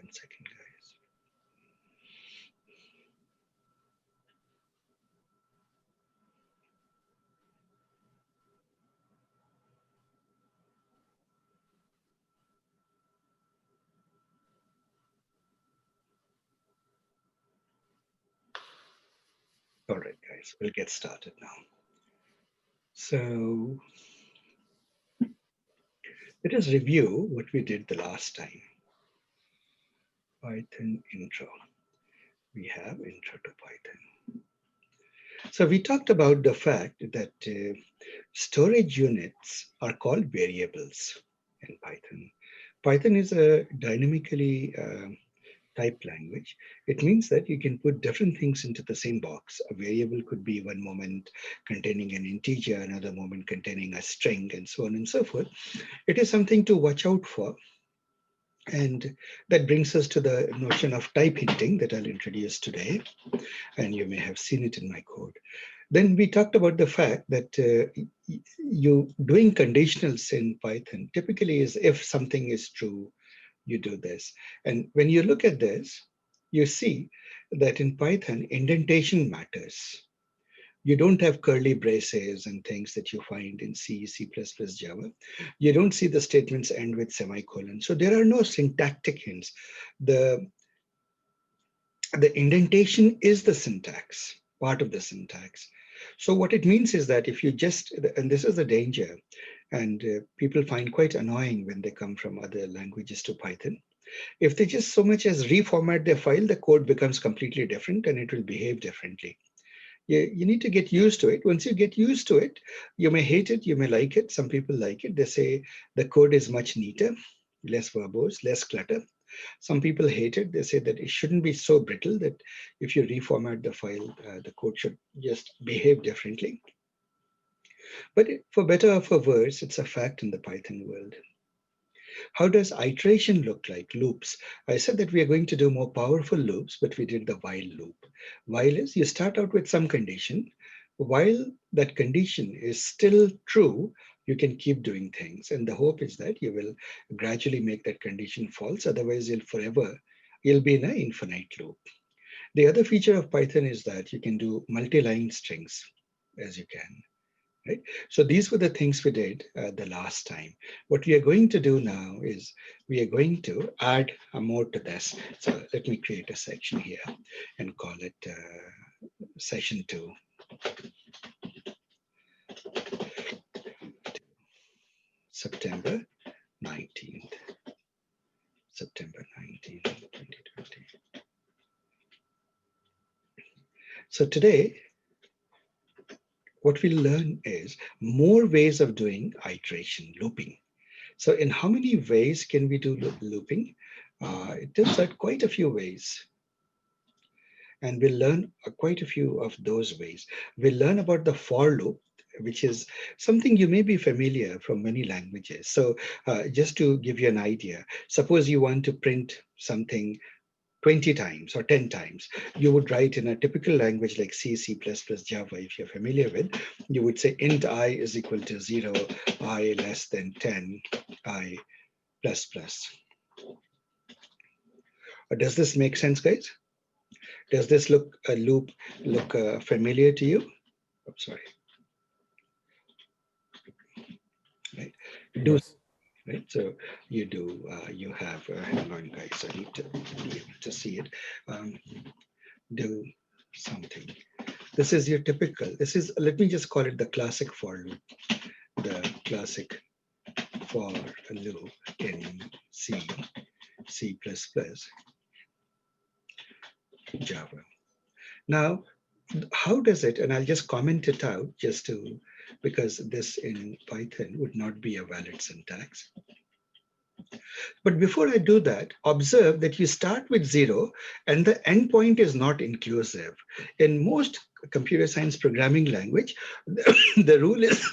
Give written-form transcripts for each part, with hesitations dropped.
1 second, guys. All right, guys, we'll get started now. So let us review what we did the last time. Python intro. We have intro to Python. So we talked about the fact that storage units are called variables in Python. Python is a dynamically typed language. It means that you can put different things into the same box. A variable could be one moment containing an integer, another moment containing a string, and so on and so forth. It is something to watch out for. And that brings us to the notion of type hinting that I'll introduce today. And you may have seen it in my code. Then we talked about the fact that you doing conditionals in Python typically is if something is true, you do this. And when you look at this, you see that in Python, indentation matters. You don't have curly braces and things that you find in C, C++, Java. You don't see the statements end with semicolon. So there are no syntactic hints. The indentation is the syntax, part of the syntax. So what it means is that if you just, and this is the danger, and people find quite annoying when they come from other languages to Python. If they just so much as reformat their file, the code becomes completely different and it will behave differently. You need to get used to it. Once you get used to it, you may hate it, you may like it. Some people like it. They say the code is much neater, less verbose, less clutter. Some people hate it. They say that it shouldn't be so brittle, that if you reformat the file, the code should just behave differently. But for better or for worse, it's a fact in the Python world. How does iteration look like? Loops. I said that we are going to do more powerful loops, but we did the while loop. While is you start out with some condition. While that condition is still true, you can keep doing things. And the hope is that you will gradually make that condition false. Otherwise, you'll be in an infinite loop. The other feature of Python is that you can do multi-line strings as you can. Right? So these were the things we did the last time. What we are going to do now is we are going to add more to this. So let me create a section here and call it session 2. September 19th. September 19th, 2020. So today, what we'll learn is more ways of doing iteration, looping. So in how many ways can we do looping? It turns out quite a few ways. And we'll learn quite a few of those ways. We'll learn about the for loop, which is something you may be familiar from many languages. So just to give you an idea, suppose you want to print something 20 times or 10 times. You would write in a typical language like C, C++, Java, if you're familiar with, you would say int I is equal to 0, I less than 10, I plus plus. Does this make sense, guys? Does this look familiar to you? I'm sorry. Right. Do Yes. right. So you do. You have. Hang on, guys. I need to be able to see it. Do something. This is your typical. This is. Let me just call it the classic for loop. The classic for loop in C, C++, Java. Now, how does it, and I'll just comment it out just to, because this in Python would not be a valid syntax. But before I do that, observe that you start with 0 and the endpoint is not inclusive. In most computer science programming language, the rule is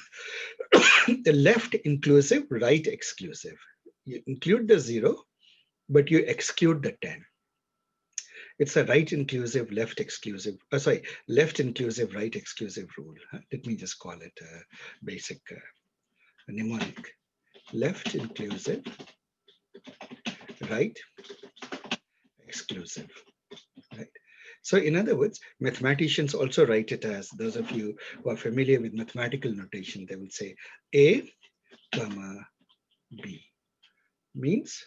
the left inclusive, right exclusive. You include the 0, but you exclude the 10. It's a right inclusive, left exclusive, left inclusive, right exclusive rule. Let me just call it a basic mnemonic. Left inclusive, right exclusive, right? So in other words, mathematicians also write it as, those of you who are familiar with mathematical notation, they will say A, comma, B means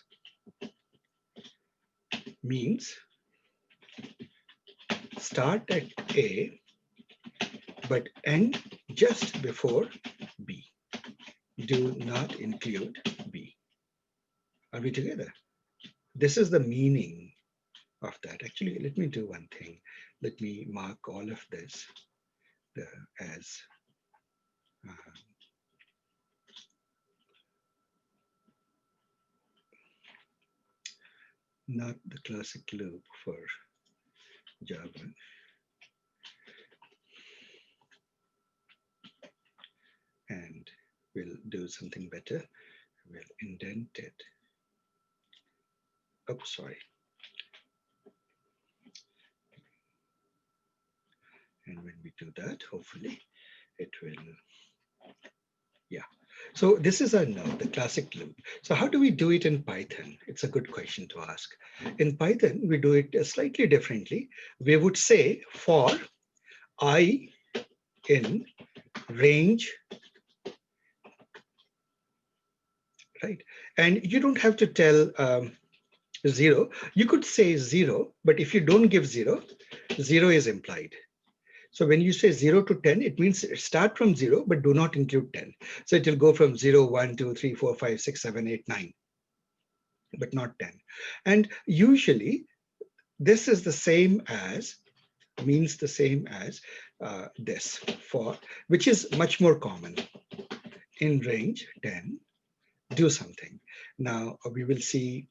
start at A, but end just before B. Do not include B. Are we together? This is the meaning of that. Actually, let me do one thing. Let me mark all of this as not the classic loop for Java. And we'll do something better. We'll indent it. Oh, sorry. And when we do that, hopefully it will, yeah. So this is our node, the classic loop. So how do we do it in Python? It's a good question to ask. In Python, we do it slightly differently. We would say for I in range, right? And you don't have to tell 0. You could say 0, but if you don't give 0, 0 is implied. So when you say 0 to 10, it means start from 0, but do not include 10. So it will go from 0, 1, 2, 3, 4, 5, 6, 7, 8, 9, but not 10. And usually this is the same as, means the same as this for, which is much more common. In range 10, do something. Now we will see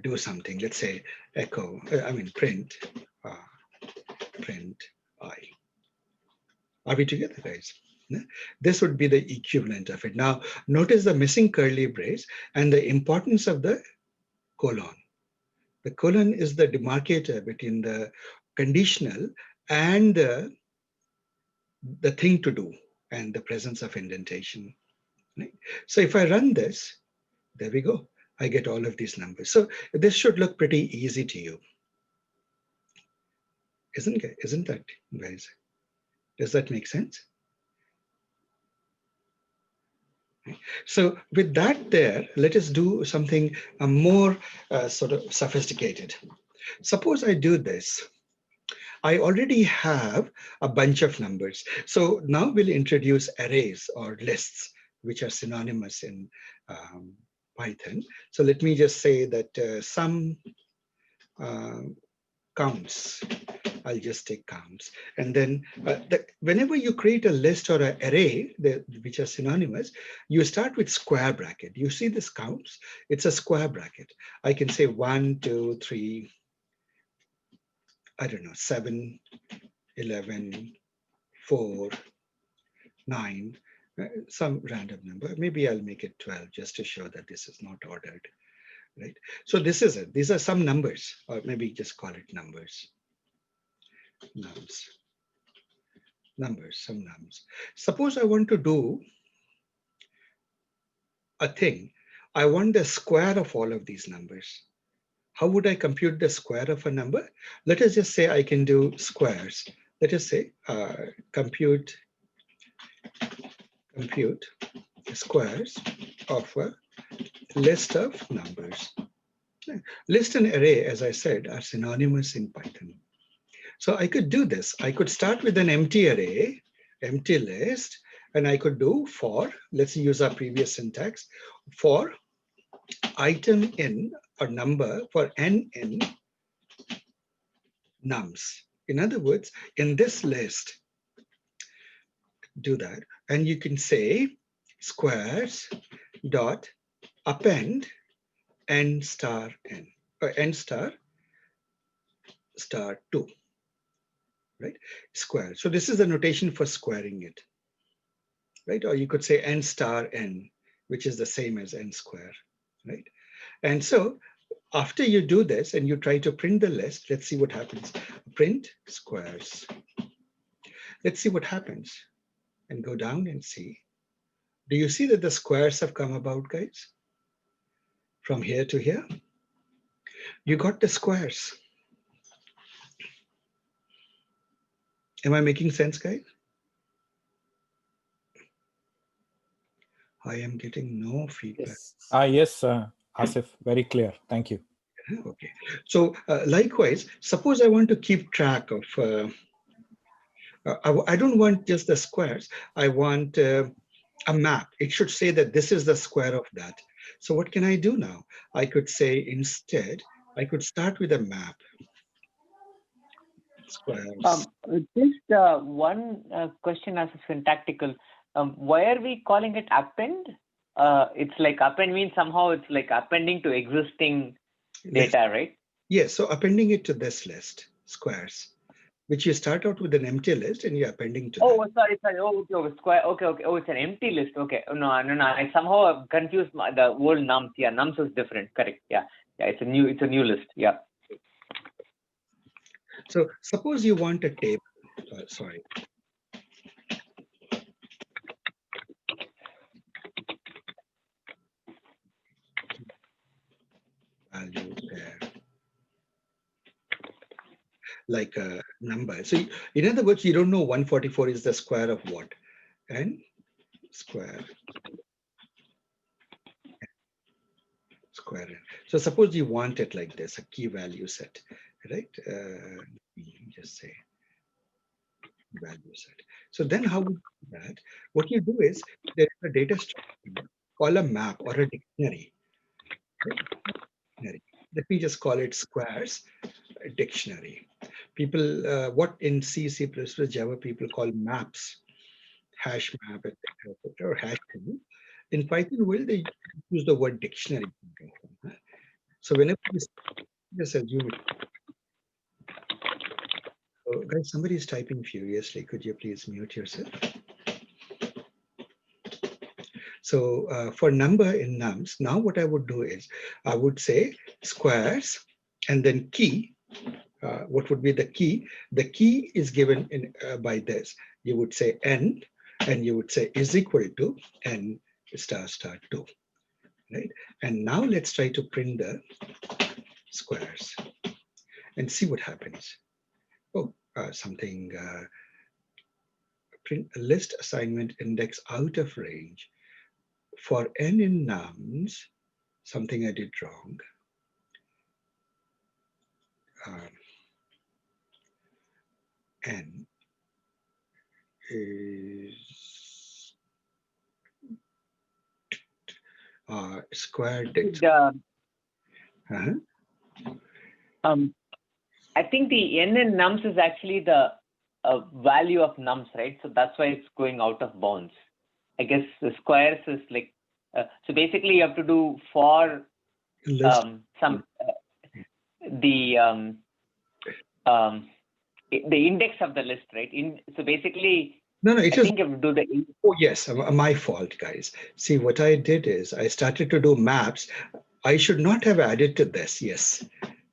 do something. Let's say echo, print, print I. Are we together, guys? This would be the equivalent of it. Now, notice the missing curly brace and the importance of the colon. The colon is the demarcator between the conditional and the thing to do and the presence of indentation. Right? So if I run this, there we go. I get all of these numbers. So this should look pretty easy to you. Isn't that, guys? Does that make sense? So with that there, let us do something more sort of sophisticated. Suppose I do this. I already have a bunch of numbers. So now we'll introduce arrays or lists, which are synonymous in Python. So let me just say that some counts. I'll just take counts. And then whenever you create a list or an array, which are synonymous, you start with square bracket. You see this counts, it's a square bracket. I can say 1, 2, 3, I don't know, 7, 11, 4, 9, some random number. Maybe I'll make it 12 just to show that this is not ordered, right? So this is it. These are some numbers, or maybe just call it numbers. Numbers, some nums. Suppose I want to do a thing. I want the square of all of these numbers. How would I compute the square of a number? Let us just say I can do squares. Let us say compute squares of a list of numbers. List and array, as I said, are synonymous in Python. So I could do this. I could start with an empty array, empty list, and I could do for, let's use our previous syntax, for item in or number for n in nums. In other words, in this list, do that. And you can say squares dot append n star n, or n star 2, right? Square. So this is the notation for squaring it, right? Or you could say n star n, which is the same as n square, right? And so after you do this and you try to print the list, let's see what happens. Print squares. Let's see what happens and go down and see. Do you see that the squares have come about, guys? From here to here? You got the squares. Am I making sense, guys? I am getting no feedback. Yes. Yes, Asif, very clear. Thank you. Okay. So likewise, suppose I want to keep track of, I don't want just the squares. I want a map. It should say that this is the square of that. So what can I do now? I could say instead, I could start with a map. Squares. Just one question as a syntactical. Why are we calling it append? It's like append means somehow it's like appending to existing data, right? Yes, so appending it to this list, squares, which you start out with an empty list and you're appending to Oh, that. sorry. Oh, okay, square. Okay. Oh, it's an empty list. Okay. No. I somehow confused the old nums. Yeah, nums is different. Correct. Yeah. It's a new list. Yeah. So suppose you want a table. Sorry. Value pair. Like a number. So in other words, you don't know 144 is the square of what? And square. Square. So suppose you want it like this, a key value set, right? Just say value set. So then how would you do that? What you do is there's a data structure, call a map or a dictionary. Right? Let me just call it squares dictionary. People, what in C, C++, Java people call maps, hash map, etc., or hash table. In Python, will they use the word dictionary? So whenever you just assume it. Oh, guys, somebody is typing furiously. Could you please mute yourself? So for number in nums, now what I would do is I would say squares and then key. What would be the key? The key is given in by this. You would say n, and you would say is equal to n star star 2, right? And now let's try to print the squares and see what happens. Oh, something print a list assignment index out of range for n in nums. Something I did wrong. N is square dict. I think the n in nums is actually the value of nums, right? So that's why it's going out of bounds. I guess the squares is like so basically you have to do for the index of the list, right? So basically, no, I think you have to do the. Oh yes, my fault, guys. See, what I did is I started to do maps. I should not have added to this. Yes,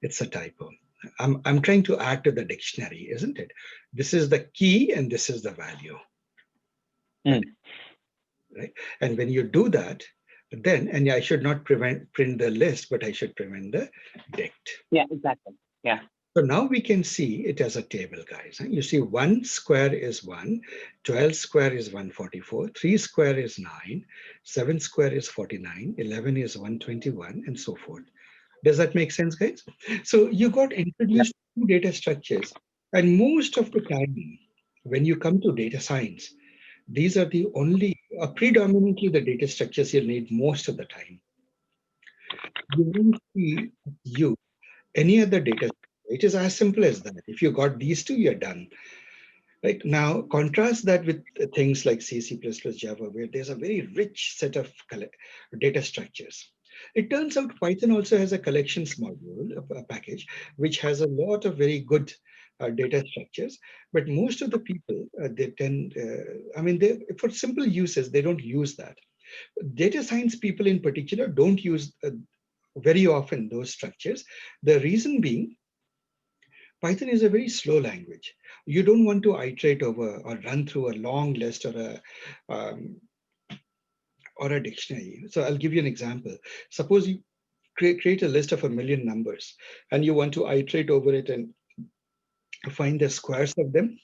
it's a typo. I'm trying to add to the dictionary, isn't it? This is the key and this is the value. Right? And when you do that, then, and I should not print the list, but I should print the dict. Yeah, exactly. Yeah. So now we can see it as a table, guys. You see 1 square is 1, 12 square is 144, 3 square is 9, 7 square is 49, 11 is 121, and so forth. Does that make sense, guys? So you got introduced to data structures. And most of the time, when you come to data science, these are the only, predominantly the data structures you'll need most of the time. You won't see you any other data. It is as simple as that. If you got these two, you're done. Right now, contrast that with things like C, C++, Java, where there's a very rich set of data structures. It turns out Python also has a collections module, a package, which has a lot of very good data structures. But most of the people, they tend, for simple uses, they don't use that. Data science people in particular don't use very often those structures. The reason being, Python is a very slow language. You don't want to iterate over or run through a long list or a dictionary. So I'll give you an example. Suppose you create a list of 1,000,000 numbers, and you want to iterate over it and find the squares of them.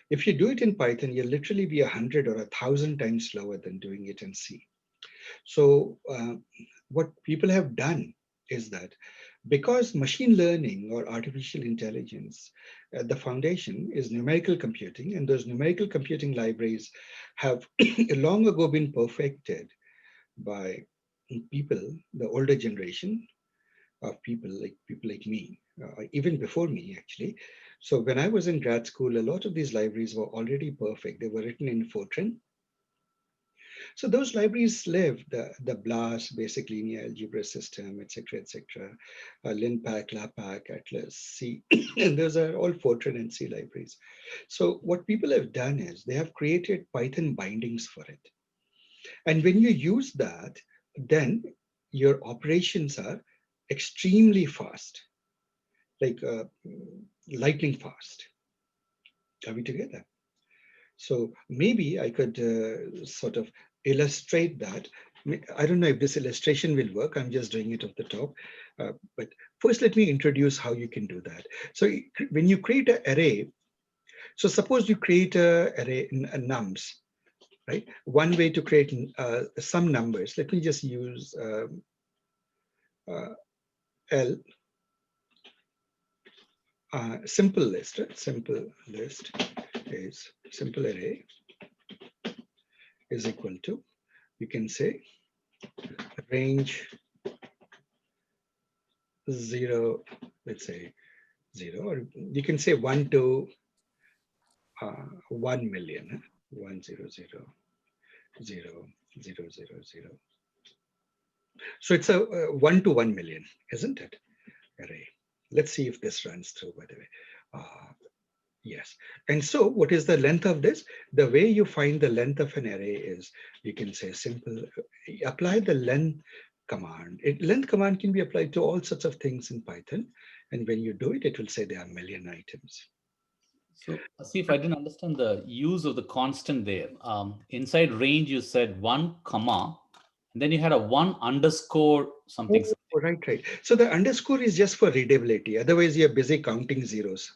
If you do it in Python, you'll literally be 100 or 1,000 times slower than doing it in C. So what people have done is that because machine learning or artificial intelligence, the foundation is numerical computing, and those numerical computing libraries have long ago been perfected by people, the older generation of people like me, even before me actually. So when I was in grad school, a lot of these libraries were already perfect. They were written in Fortran. So those libraries live, the BLAS, basic linear algebra system, etc., LinPack, LAPACK, Atlas, C, and those are all Fortran and C libraries. So what people have done is they have created Python bindings for it. And when you use that, then your operations are extremely fast, like lightning fast. Are we together? So maybe I could sort of illustrate that. I don't know if this illustration will work. I'm just doing it off the top. But first, let me introduce how you can do that. So when you create an array, so suppose you create an array in nums, right? One way to create some numbers. Let me just use L, simple list. Right? Simple list is simple array is equal to, you can say, range 0, let's say 0, or you can say 1 to 1 million, 1 0 0 0 0 0 0. So it's a 1 to 1 million, isn't it? Array. Let's see if this runs through, by the way. Yes. And so what is the length of this? The way you find the length of an array is, you can say simple, apply the length command. Length command can be applied to all sorts of things in Python. And when you do it, it will say there are 1,000,000 items. So see if I didn't understand the use of the constant there. Inside range, you said 1 comma, and then you had a 1 underscore something. Oh, right. So the underscore is just for readability. Otherwise, you're busy counting zeros.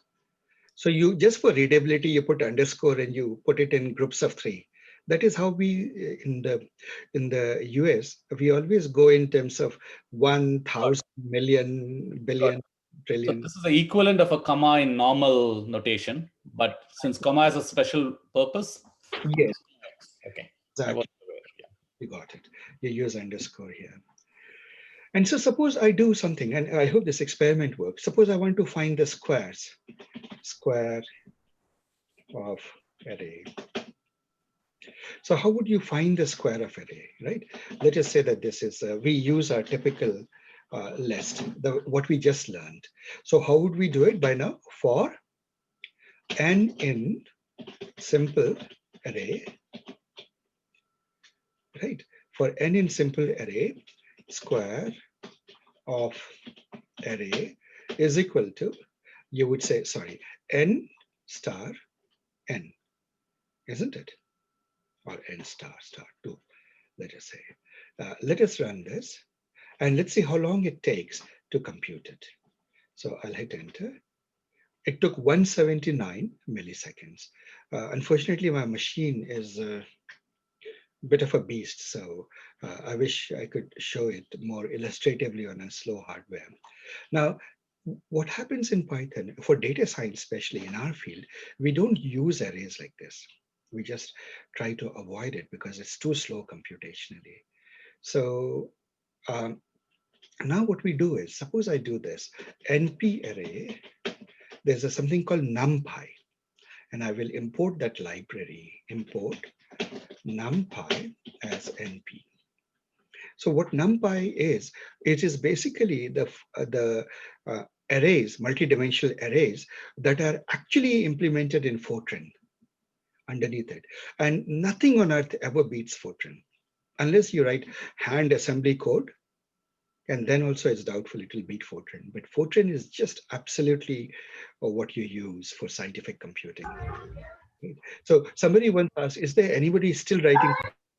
So you just for readability, you put underscore and you put it in groups of 3. That is how we in the US we always go in terms of 1,000 million, billion, trillion. So this is the equivalent of a comma in normal notation, but since comma has a special purpose. Yes. Okay. Exactly. Yeah. You got it. You use underscore here. And so suppose I do something, and I hope this experiment works. Suppose I want to find the squares, square of array. So how would you find the square of array, right? Let us say that this is, we use our typical list, what we just learned. So how would we do it by now? For n in simple array, right? For n in simple array, square of array is equal to, you would say, sorry, n star n, isn't it? Or n star star 2, let us say. Let us run this and let's see how long it takes to compute it. So I'll hit enter. It took 179 milliseconds. Unfortunately, my machine is a bit of a beast, so I wish I could show it more illustratively on a slow hardware. Now, what happens in Python, for data science, especially in our field, we don't use arrays like this. We just try to avoid it because it's too slow computationally. So now what we do is, suppose I do this, np array, there's something called numpy, and I will import that library, import numpy as np. So what numpy is, it is basically the arrays, multi-dimensional arrays that are actually implemented in Fortran underneath it. And nothing on earth ever beats Fortran, unless you write hand assembly code. And then also it's doubtful it will beat Fortran. But Fortran is just absolutely what you use for scientific computing. So somebody once asked, is there anybody still writing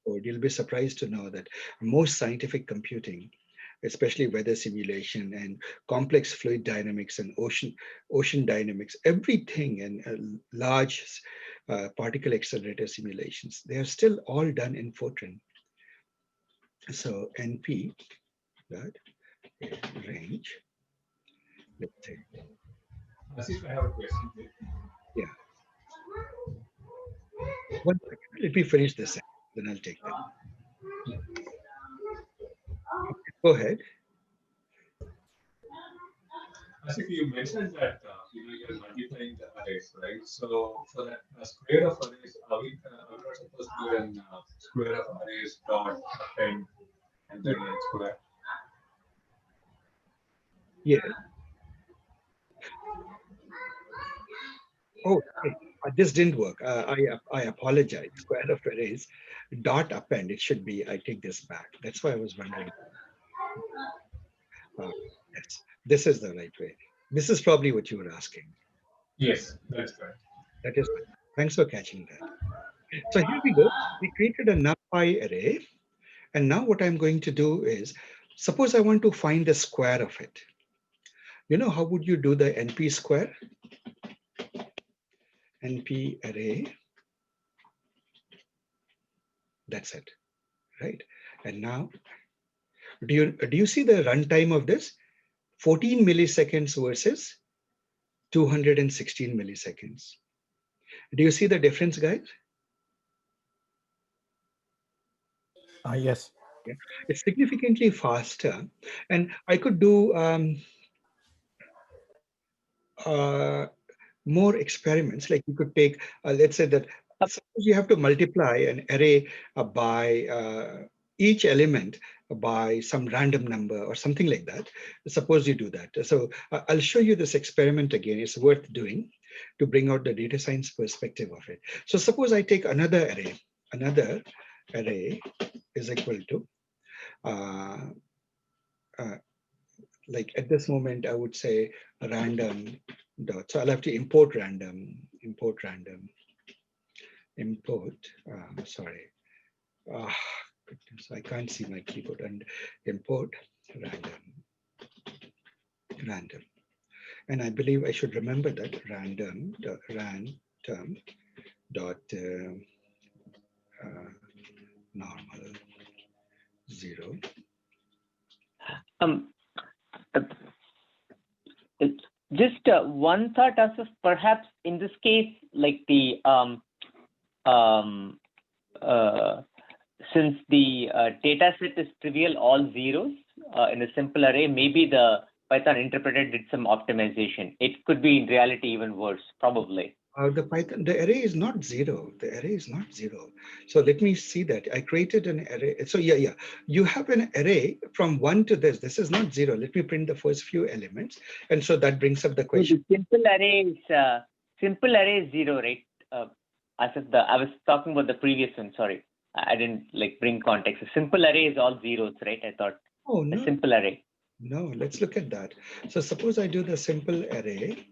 code? You'll be surprised to know that most scientific computing especially weather simulation and complex fluid dynamics and ocean dynamics, everything, and large particle accelerator simulations, they are still all done in Fortran. So NP that is range. Let's say, Asif, I have a question here. yeah. One second. Let me finish this, then I'll take that. Go ahead. Asif, you mentioned that you're multiplying the arrays, right? So for that square of arrays, are we not supposed to do an square of arrays dot append and then a square? Yeah. Oh, okay. This didn't work. I apologize. Square of arrays dot append. It should be. I take this back. That's why I was wondering. Yes, this is the right way. This is probably what you were asking. Yes, that's correct. That is. Thanks for catching that. So here we go. We created a NumPy array, and now what I'm going to do is, suppose I want to find the square of it. You know, how would you do the NP square? NP array. That's it, right? And now, do you see the runtime of this? 14 milliseconds versus 216 milliseconds. Do you see the difference, guys? Yes. Yeah. It's significantly faster, and I could do more experiments. Like you could take, let's say that suppose you have to multiply an array by each element by some random number or something like that. Suppose you do that. So I'll show you this experiment again. It's worth doing to bring out the data science perspective of it. So suppose I take another array. Another array is equal to like at this moment, I would say random dot. So I'll have to import random, sorry. Goodness, I can't see my keyboard, and import random. And I believe I should remember that random dot normal 0. Just one thought, Asif, perhaps in this case, like the since the data set is trivial, all zeros in a simple array, maybe the Python interpreter did some optimization. It could be in reality even worse, probably. The array is not 0. The array is not 0. So let me see that. I created an array. So yeah. You have an array from 1 to this. This is not 0. Let me print the first few elements. And so that brings up the question. So the simple array is 0, right? Asif, I was talking about the previous one. Sorry, I didn't bring context. A simple array is all zeros, right? I thought. Oh no. A simple array. No, let's look at that. So suppose I do the simple array.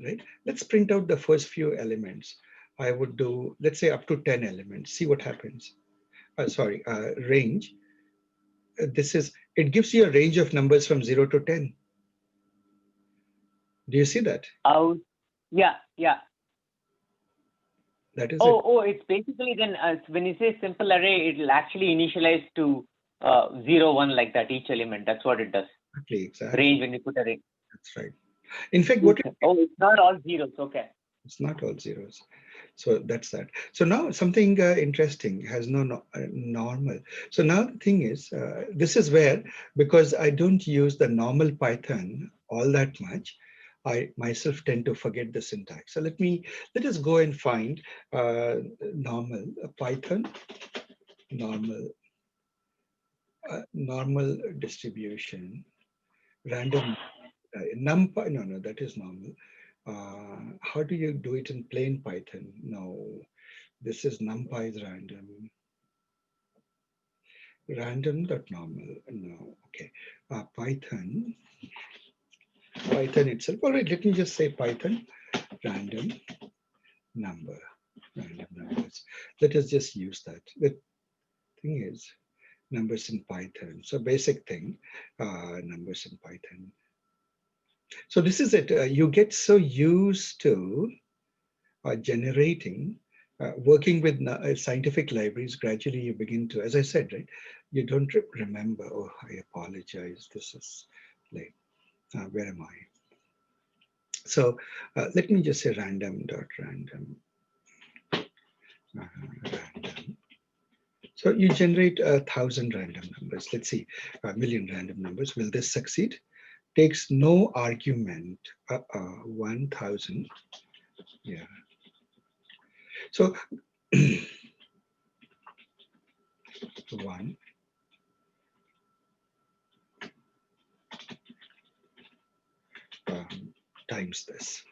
Right? Let's print out the first few elements. I would do, let's say, up to 10 elements. See what happens. Range. It gives you a range of numbers from 0 to 10. Do you see that? Yeah. That is it. Oh, it's basically then when you say simple array, it'll actually initialize to 0, 1 like that, each element. That's what it does. Exactly. Range when you put a range. That's right. In fact, it's not all zeros. Okay. It's not all zeros. So that's that. So now something interesting has no normal. So now the thing is, this is where, because I don't use the normal Python all that much, I myself tend to forget the syntax. So let us go and find normal Python, normal distribution, random NumPy. No, that is normal. How do you do it in plain Python? No, this is NumPy's random. Random.normal. No, okay. Python itself. All right, let me just say Python random numbers. Let us just use that. The thing is, numbers in Python. So basic thing, numbers in Python. So this is it. You get so used to generating, working with scientific libraries. Gradually you begin to, as I said, right, you don't remember. Oh, I apologize, this is late. Where am I? So let me just say random.random. Random. So you generate 1,000 random numbers. Let's see, 1,000,000 random numbers. Will this succeed? Takes no argument. 1,000. Yeah. So 1 times this.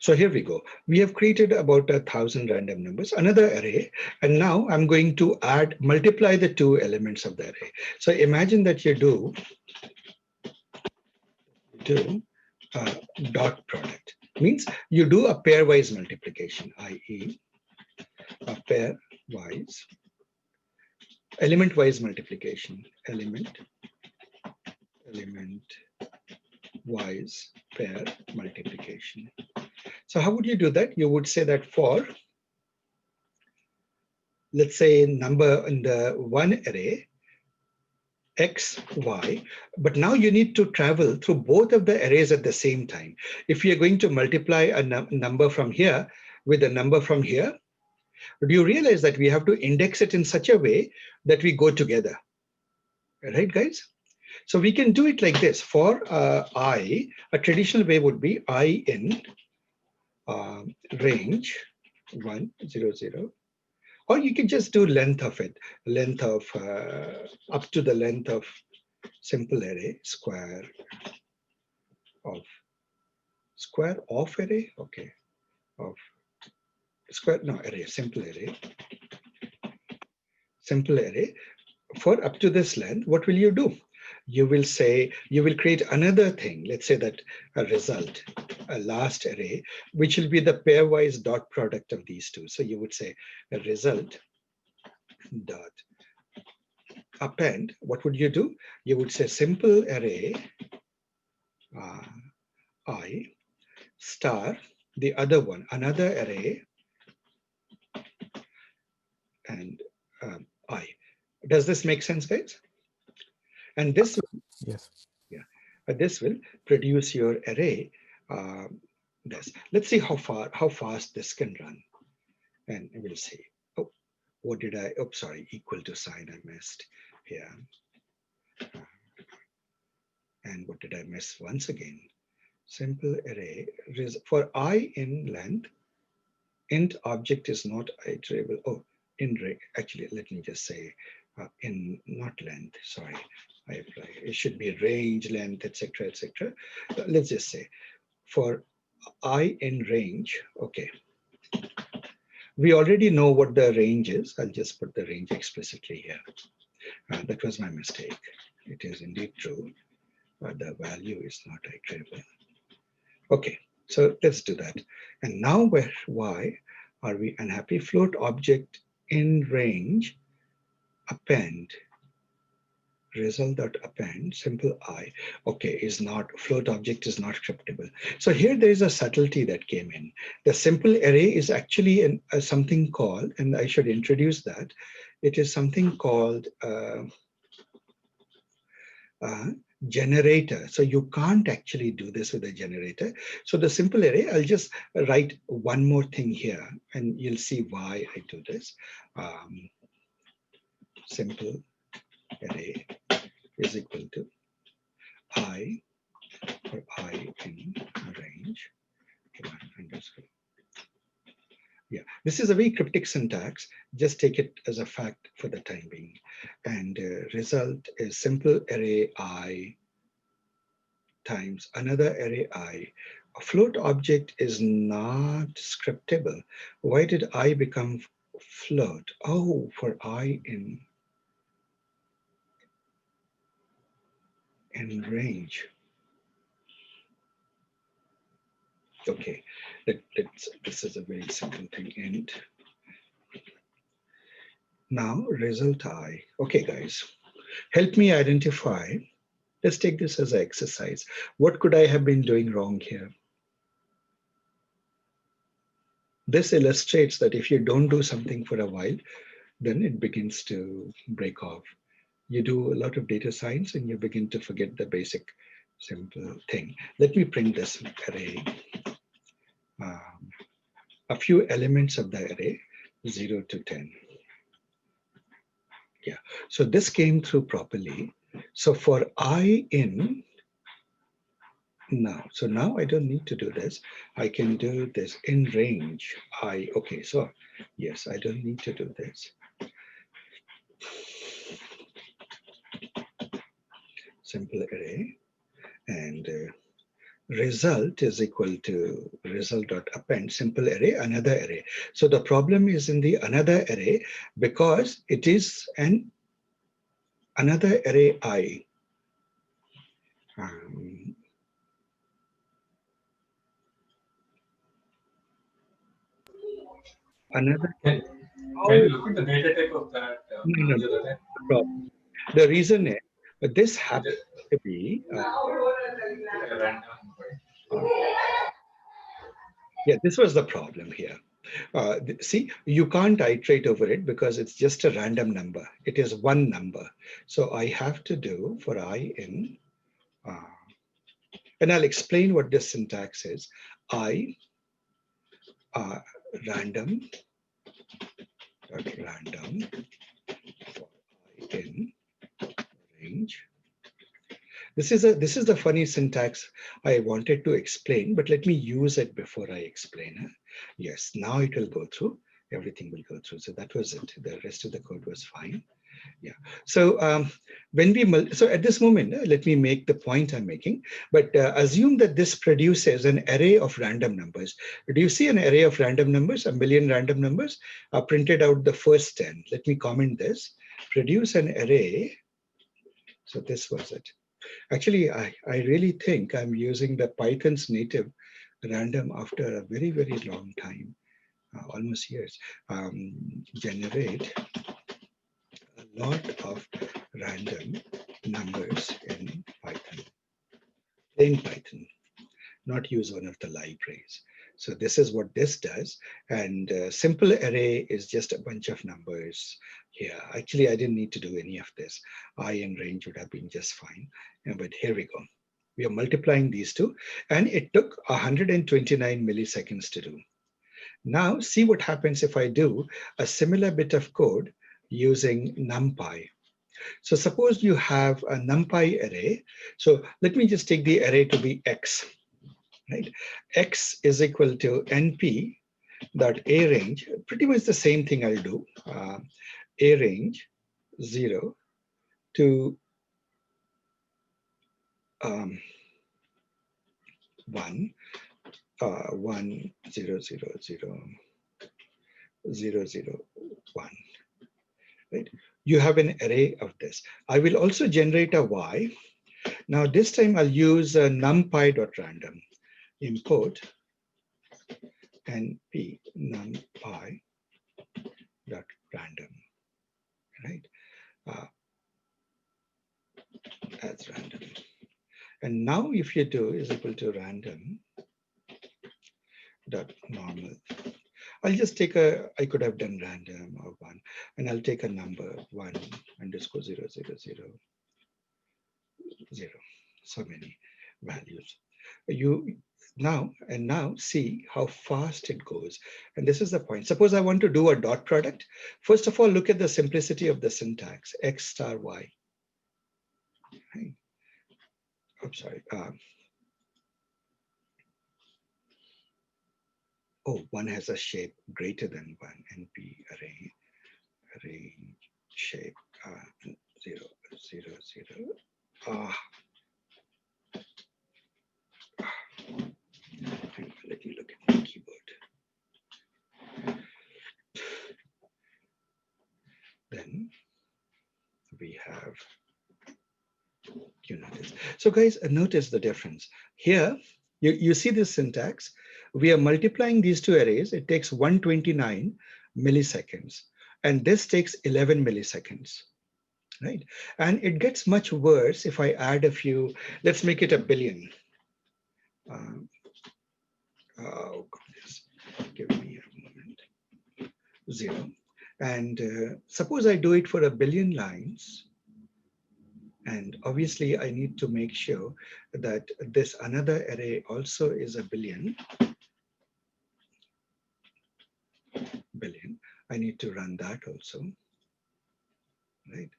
So here we go. We have created about 1,000 random numbers, another array. And now I'm going to multiply the two elements of the array. So imagine that you do dot product. Means you do a pairwise multiplication, i.e. a pairwise, element-wise multiplication, element-wise pair multiplication. So how would you do that? You would say that for, let's say, number in the one array, X, Y, but now you need to travel through both of the arrays at the same time. If you're going to multiply a number from here with a number from here, do you realize that we have to index it in such a way that we go together? Right, guys? So we can do it like this. For I, a traditional way would be I in range 1, 0, 0. Or you can just do length of it, length of up to the length of simple array, square of array, okay, of square, no, array, simple array. For up to this length, what will you do? You will say, you will create another thing. Let's say that a result, a last array, which will be the pairwise dot product of these two. So you would say a result dot append. What would you do? You would say simple array I star the other one, another array, and I. Does this make sense, guys? And this, Yes. yeah, this will produce your array. Let's see how fast this can run, and we'll see. Oh, what did I? Oh, sorry, equal to sign I missed here. And what did I miss once again? Simple array for I in length. Int object is not iterable. Oh, actually, let me just say in not length. Sorry, I apply. It should be range, length, etc., etc. Let's just say for I in range. Okay, we already know what the range is. I'll just put the range explicitly here. That was my mistake. It is indeed true, but the value is not iterable. Okay, so let's do that. And now why are we unhappy? Float object in range append result.append simple I. Okay, is not float object is not scriptable. So here there is a subtlety that came in. The simple array is actually something called, and I should introduce that. It is something called generator. So you can't actually do this with a generator. So the simple array, I'll just write one more thing here and you'll see why I do this. Simple array is equal to I for I in range. Yeah, this is a very cryptic syntax. Just take it as a fact for the time being. And result is simple array I times another array I. A float object is not scriptable. Why did I become float? Oh, for I in range. Okay, this is a very simple thing. Int Now result I. Okay, guys, help me identify. Let's take this as an exercise. What could I have been doing wrong here? This illustrates that if you don't do something for a while, then it begins to break off. You do a lot of data science and you begin to forget the basic simple thing. Let me print this array. A few elements of the array, 0 to 10. Yeah, so this came through properly. So for I in now, so now I don't need to do this. I can do this in range I. Okay, so yes, I don't need to do this. Simple array, and result is equal to result.append simple array, another array. So the problem is in the another array because it is another array I. Another. Can you look at the data type of that? No. The reason is this happens to be random. Yeah, this was the problem here. See, you can't iterate over it because it's just a random number. It is one number. So I have to do for I in, and I'll explain what this syntax is. I random for I in range. This is the funny syntax I wanted to explain, but let me use it before I explain. Yes, now it will go through. Everything will go through. So that was it. The rest of the code was fine. Yeah. So when we so at this moment, let me make the point I'm making. But assume that this produces an array of random numbers. Do you see an array of random numbers? A million random numbers printed out the first 10. Let me comment this. Produce an array. So this was it. Actually, I really think I'm using the Python's native random after a very, very long time, almost years. Generate a lot of random numbers in Python, plain Python, not use one of the libraries. So this is what this does. And simple array is just a bunch of numbers here. Actually, I didn't need to do any of this. I in range would have been just fine. But here we go. We are multiplying these two, and it took 129 milliseconds to do. Now, see what happens if I do a similar bit of code using NumPy. So suppose you have a NumPy array. So let me just take the array to be X. Right? X is equal to np dot a range, pretty much the same thing I'll do. A range 0 to 1, 1, 0, 0, 0, 0, 0, 1. Right? You have an array of this. I will also generate a y. Now this time I'll use numpy.random. Import np numpy dot random, right? As random. And now if you do is equal to random dot normal. I'll just take I could have done random or 1, and I'll take a number 1 underscore 0, 0, 0, 0. So many values. Now see how fast it goes. And this is the point. Suppose I want to do a dot product. First of all, look at the simplicity of the syntax, X star Y. Right? I'm sorry. One has a shape greater than 1, NP array shape 0, 0, 0. Let me look at my keyboard. Then we have notice. So guys, notice the difference. Here, you see this syntax. We are multiplying these two arrays. It takes 129 milliseconds. And this takes 11 milliseconds, right? And it gets much worse if I add a few, let's make it a billion. Oh, goodness. Give me a moment. 0. And suppose I do it for a billion lines. And obviously, I need to make sure that this another array also is a billion. I need to run that also, right?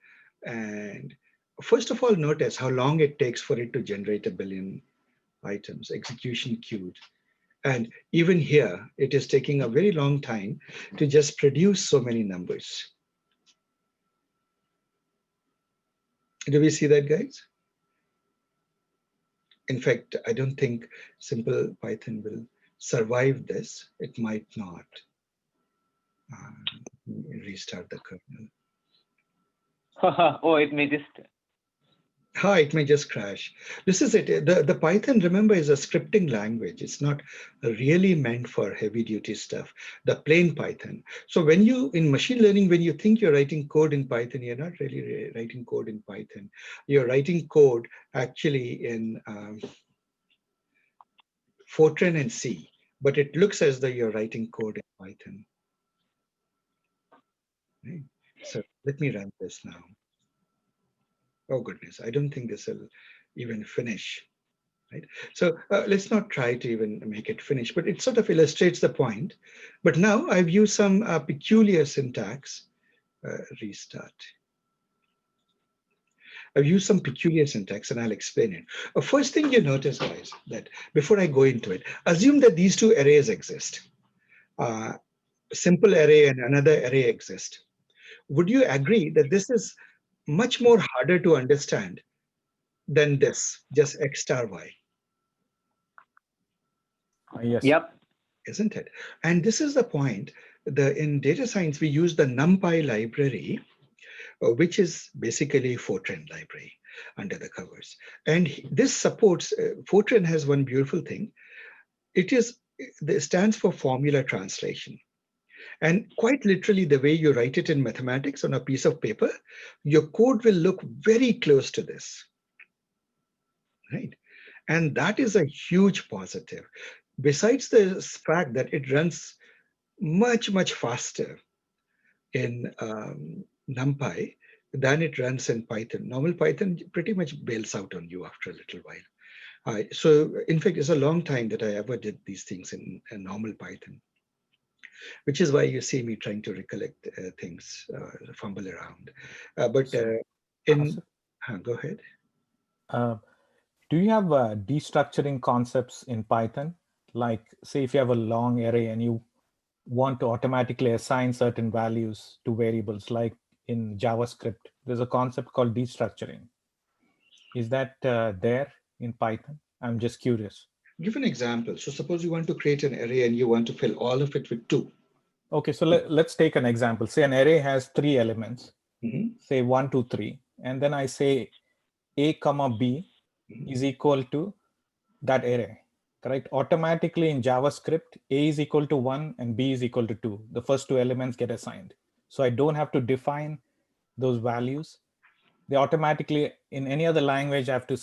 And first of all, notice how long it takes for it to generate a billion items, execution queued. And even here, it is taking a very long time to just produce so many numbers. Do we see that, guys? In fact, I don't think simple Python will survive this. It might not. Restart the kernel. Oh, it may just. It may just crash. This is it. The Python, remember, is a scripting language. It's not really meant for heavy duty stuff, the plain Python. So when you, in machine learning, when you think you're writing code in Python, you're not really writing code in Python. You're writing code actually in Fortran and C, but it looks as though you're writing code in Python. Right? So let me run this now. Oh goodness, I don't think this will even finish, right? So let's not try to even make it finish, but it sort of illustrates the point. But now I've used some peculiar syntax. Restart. I've used some peculiar syntax and I'll explain it. First thing you notice, guys, that before I go into it, assume that these two arrays exist. Simple array and another array exist. Would you agree that this is much more harder to understand than this, just X star Y? Yes. Yep. Isn't it? And this is the point. In data science, we use the NumPy library, which is basically Fortran library under the covers. And this supports, Fortran has one beautiful thing. It stands for formula translation. And quite literally, the way you write it in mathematics on a piece of paper, your code will look very close to this, right? And that is a huge positive. Besides the fact that it runs much, much faster in NumPy than it runs in Python. Normal Python pretty much bails out on you after a little while. So in fact, it's a long time that I ever did these things in normal Python, which is why you see me trying to recollect things, fumble around. Go ahead. Do you have destructuring concepts in Python? Like, say, if you have a long array and you want to automatically assign certain values to variables, like in JavaScript, there's a concept called destructuring. Is that there in Python? I'm just curious. Give an example. So suppose you want to create an array and you want to fill all of it with 2. Okay, so let's take an example. Say an array has 3 elements, say 1, 2, 3, and then I say A comma B is equal to that array, correct? Automatically in JavaScript, A is equal to 1 and B is equal to 2. The first 2 elements get assigned. So I don't have to define those values. They automatically, in any other language, I have to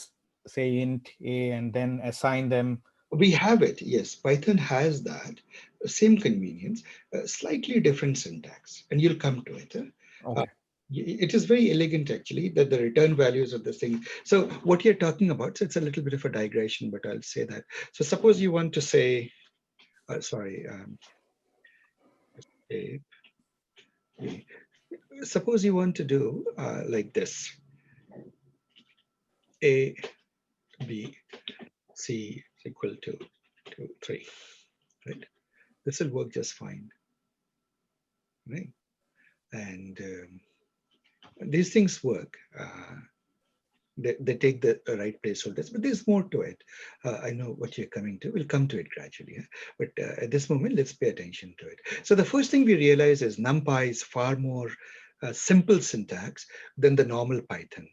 say int A and then assign them. We have it, yes. Python has that, same convenience, slightly different syntax, and you'll come to it. Okay. It is very elegant, actually, that the return values of this thing. So what you're talking about, so it's a little bit of a digression, but I'll say that. So suppose you want to say, suppose you want to do like this. A, B, C is equal to 2, 3, right? This will work just fine, right? And these things work. They take the right placeholders, but there's more to it. I know what you're coming to. We'll come to it gradually. But at this moment, let's pay attention to it. So the first thing we realize is NumPy is far more simple syntax than the normal Python,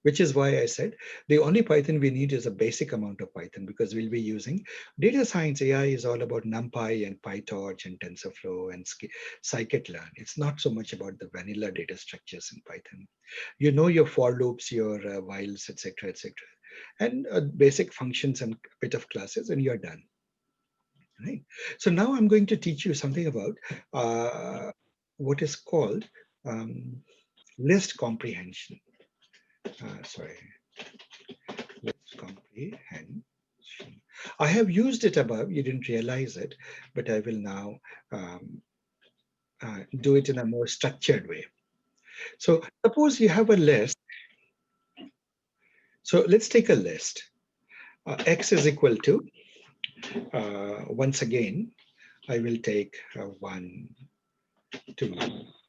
which is why I said the only Python we need is a basic amount of Python, because we'll be using data science. AI is all about NumPy and PyTorch and TensorFlow and scikit-learn. It's not so much about the vanilla data structures in Python. You know your for loops, your whiles, etc., and basic functions and a bit of classes, and you're done. Right. So now I'm going to teach you something about what is called list comprehension. List comprehension. I have used it above. You didn't realize it, but I will now do it in a more structured way. So suppose you have a list. So let's take a list. X is equal to, once again, I will take 1, 2,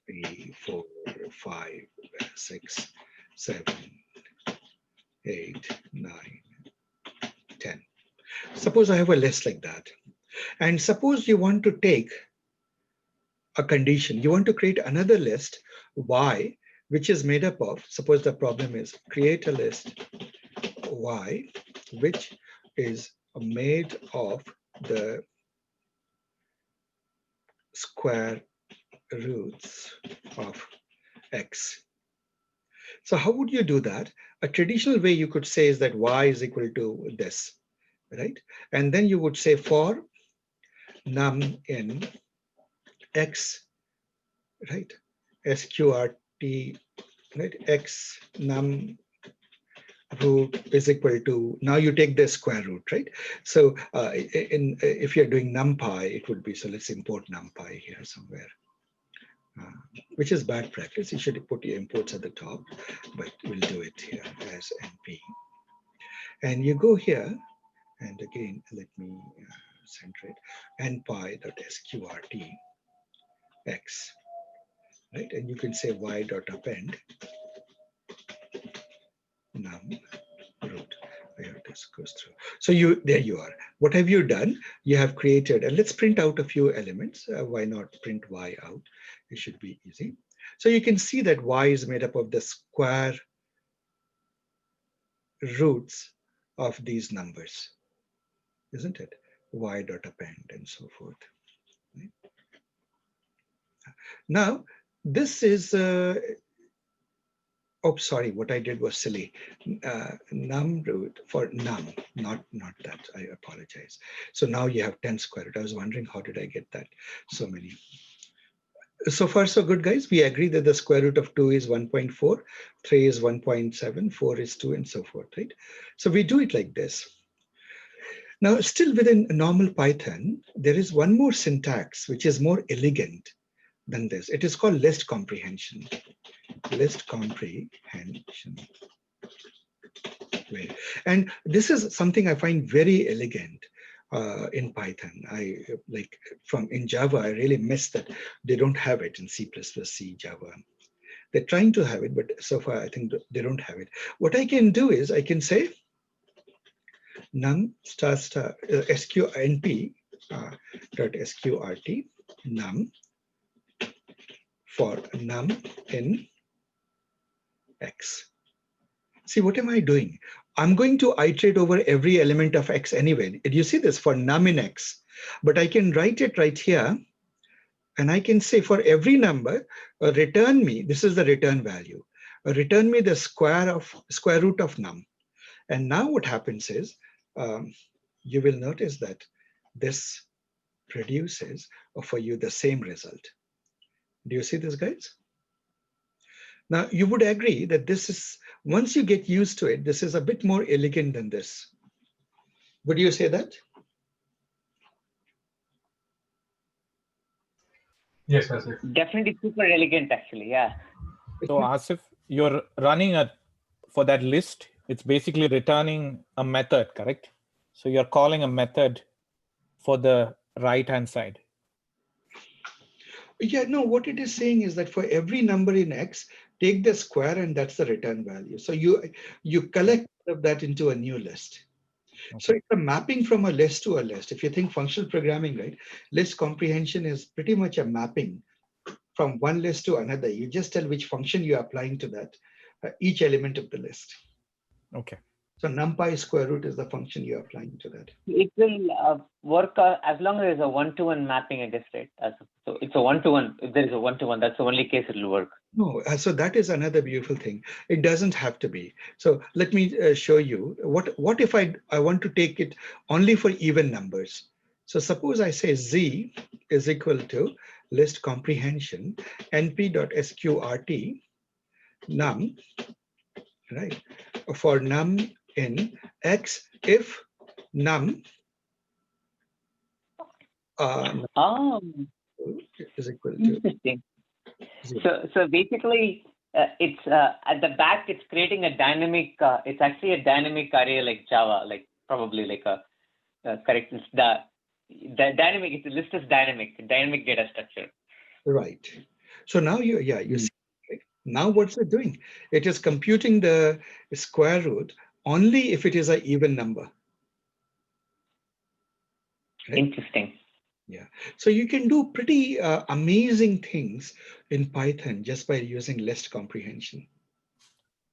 3, 4, 5, 6, 7, 8, 9, 10. Suppose I have a list like that. And suppose you want to take a condition. You want to create another list, Y, which is made up of, suppose the problem is create a list Y, which is made of the square roots of X. So how would you do that? A traditional way you could say is that Y is equal to this, right? And then you would say for num in X, right? SQRT, right? X num root is equal to, now you take the square root, right? So if you're doing NumPy, it would be, so let's import NumPy here somewhere, which is bad practice. You should put your imports at the top, but we'll do it here as NP. And you go here, and again, let me center it, npy.sqrt x, right? And you can say y.append num root. This goes through. So there you are. What have you done? You have created, and let's print out a few elements. Why not print y out? It should be easy. So you can see that y is made up of the square roots of these numbers, isn't it? Y.append and so forth. Right? Now, this is oh, sorry, what I did was silly. Num root for num, not that, I apologize. So now you have 10 square root. I was wondering, how did I get that? So many. So far, so good, guys. We agree that the square root of 2 is 1.4, 3 is 1.7, 4 is 2, and so forth, right? So we do it like this. Now, still within normal Python, there is one more syntax, which is more elegant than this. It is called list comprehension. List comprehension. And this is something I find very elegant in Python. I like in Java, I really miss that they don't have it in C++, C, Java. They're trying to have it, but so far I think they don't have it. What I can do is I can say num sqnp dot sqrt num for num in X. See, what am I doing? I'm going to iterate over every element of X anyway. Did you see this for num in X? But I can write it right here. And I can say for every number, return me, this is the return value, return me the square root of num. And now what happens is, you will notice that this produces for you the same result. Do you see this, guys? Now, you would agree that this is, once you get used to it, this is a bit more elegant than this. Would you say that? Yes, Asif. Definitely super elegant, actually. Yeah. So Asif, you're running for that list, it's basically returning a method, correct? So you're calling a method for the right-hand side. Yeah, no, what it is saying is that for every number in X, take the square and that's the return value. So you collect that into a new list. Okay. So it's a mapping from a list to a list. If you think functional programming, right, list comprehension is pretty much a mapping from one list to another. You just tell which function you're applying to that, each element of the list. Okay. So NumPy square root is the function you're applying to that. It will work as long as there's a one-to-one mapping, I guess, right? So it's a one-to-one. If there is a one-to-one, that's the only case it will work. No, so that is another beautiful thing. It doesn't have to be. So let me show you what if I want to take it only for even numbers. So suppose I say z is equal to list comprehension np.sqrt num, right, for num in x if num is equal to Interesting. 0. So basically, it's at the back. It's creating a dynamic. It's actually a dynamic array like Java, like probably like a correct. It's the dynamic. It's the list is dynamic data structure. Right. So now you see. Right? Now what's it doing? It is computing the square root only if it is an even number. Right? Interesting. Yeah. So you can do pretty amazing things in Python just by using list comprehension.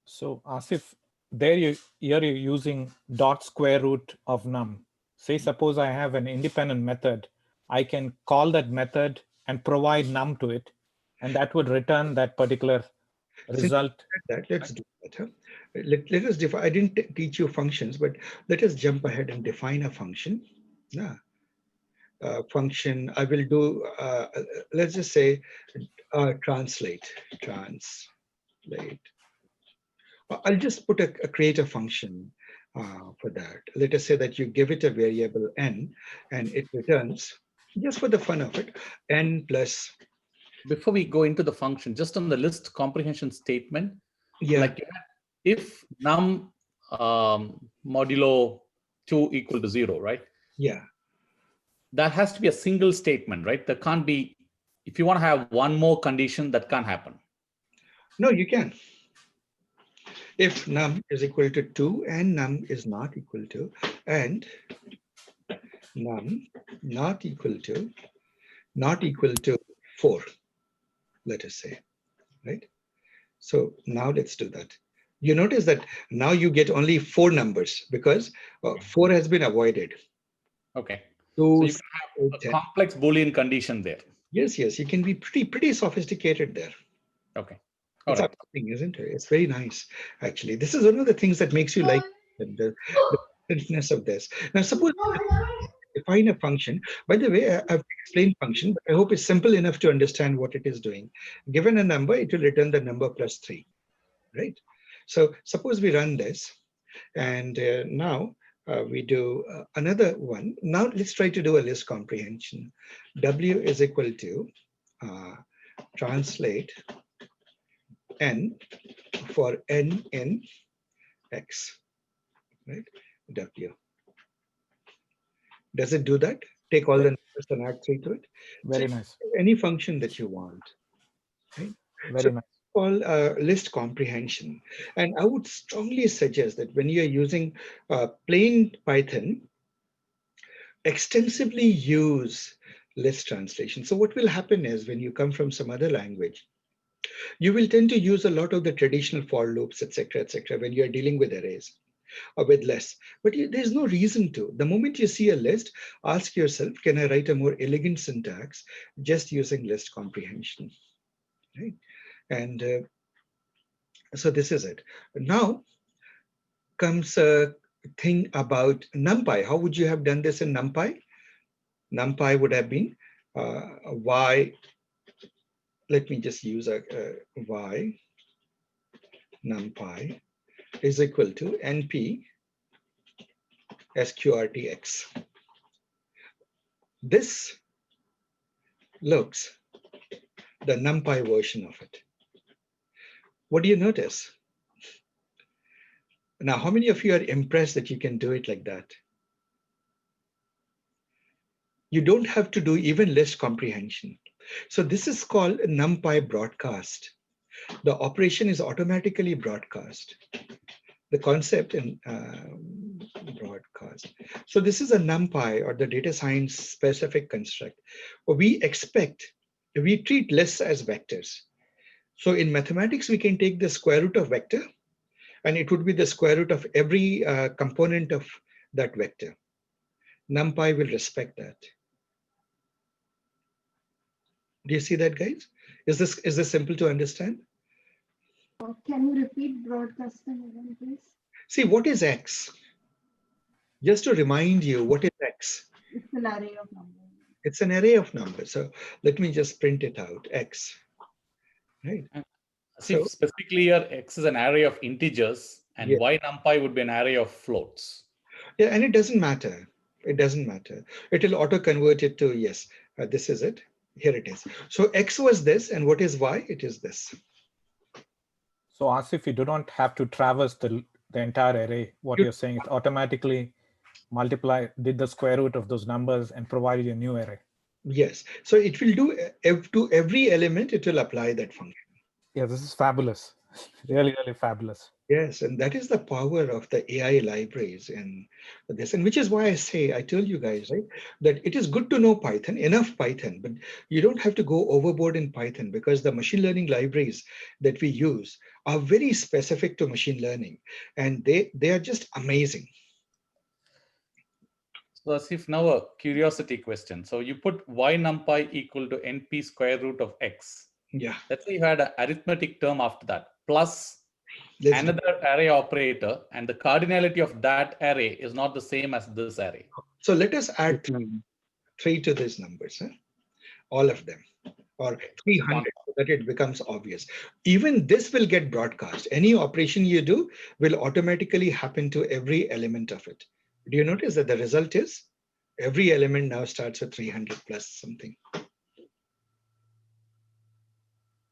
So Asif, there you're using dot square root of num. Say, suppose I have an independent method, I can call that method and provide num to it, and that would return that particular result. Let's do that. Huh? Let us define. I didn't teach you functions, but let us jump ahead and define a function. Yeah. Function. I will do. Let's just say translate. I'll just put create a function for that. Let us say that you give it a variable n, and it returns, just for the fun of it, n plus. Before we go into the function, just on the list comprehension statement, like if num modulo 2 equal to 0, right? Yeah. That has to be a single statement, right? There can't be, if you want to have one more condition, that can't happen. No, you can. If num is equal to 2 and num is not equal to, and num not equal to 4, let us say, right? So now let's do that. You notice that now you get only 4 numbers because 4 has been avoided. Okay. 2, so you can have a complex Boolean condition there. Yes, you can be pretty sophisticated there. Okay. It's amazing, isn't it? It's very nice, actually. This is one of the things that makes you like the differentness of this. Now, suppose define a function. By the way, I've explained function, but I hope it's simple enough to understand what it is doing. Given a number, it will return the number plus 3, right? So suppose we run this, and now we do another one. Now let's try to do a list comprehension. W is equal to translate n for n in x, right? W. Does it do that? Take all the numbers and add 3 to it? Very nice. Any function that you want, right? Very nice. Called list comprehension. And I would strongly suggest that when you're using plain Python, extensively use list translation. So what will happen is when you come from some other language, you will tend to use a lot of the traditional for loops, etc., when you're dealing with arrays or with lists. But there's no reason to. The moment you see a list, ask yourself, can I write a more elegant syntax just using list comprehension, right? And so this is it. Now comes a thing about NumPy. How would you have done this in NumPy? NumPy would have been y. Let me just use a y NumPy is equal to np sqrtx. This looks the NumPy version of it. What do you notice? Now, how many of you are impressed that you can do it like that? You don't have to do even list comprehension. So this is called NumPy broadcast. The operation is automatically broadcast. The concept in broadcast. So this is a NumPy, or the data science specific construct. We treat lists as vectors. So in mathematics, we can take the square root of vector, and it would be the square root of every component of that vector. NumPy will respect that. Do you see that, guys? Is this simple to understand? Can you repeat broadcasting again, please? See, what is X? Just to remind you, what is X? It's an array of numbers. It's an array of numbers. So let me just print it out, X, right? See, so, specifically here, X is an array of integers and yeah. Y NumPy would be an array of floats. Yeah, and it doesn't matter. It doesn't matter. It will auto-convert it to, yes, this is it. Here it is. So X was this, and what is Y? It is this. So Asif, you do not have to traverse the entire array. What you're saying is automatically did the square root of those numbers and provided a new array. Yes. So it will do to every element, it will apply that function. Yeah, this is fabulous. Really, really fabulous. Yes, and that is the power of the AI libraries in this, and which is why I told you guys, right, that it is good to know Python, enough Python, but you don't have to go overboard in Python, because the machine learning libraries that we use are very specific to machine learning, and they are just amazing. So Asif, now a curiosity question. So you put Y NumPy equal to NP square root of X. Yeah. Let's say you had an arithmetic term after that, plus another array operator, and the cardinality of that array is not the same as this array. So let us add 3 to these numbers, huh? All of them, or 300, so that it becomes obvious. Even this will get broadcast. Any operation you do will automatically happen to every element of it. Do you notice that the result is every element now starts with 300 plus something?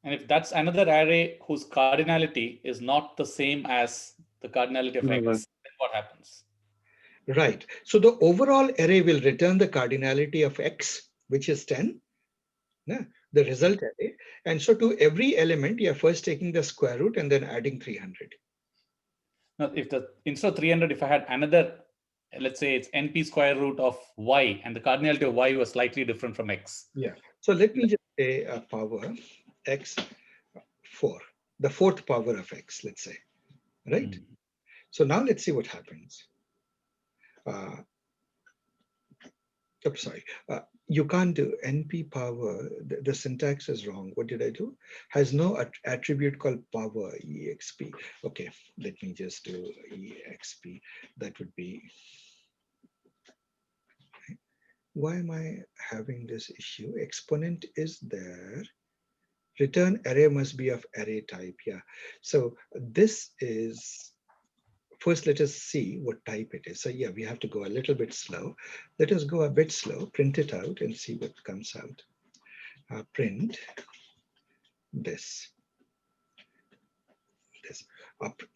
And if that's another array whose cardinality is not the same as the cardinality of X, then what happens? Right. So the overall array will return the cardinality of X, which is 10, the result array. And so to every element, you're first taking the square root and then adding 300. Now, instead of 300, if I had another, let's say it's NP square root of Y, and the cardinality of Y was slightly different from X. Yeah. So let me just say power X 4, the 4th power of X, let's say, right? So now let's see what happens. Sorry, you can't do NP power. The syntax is wrong. What did I do? Has no attribute called power, EXP. Okay, let me just do EXP. That would be, why am I having this issue? Exponent is there. Return array must be of array type. Yeah. So this is, first let us see what type it is. So yeah, we have to go a little bit slow. Let us go a bit slow, print it out and see what comes out. Print this.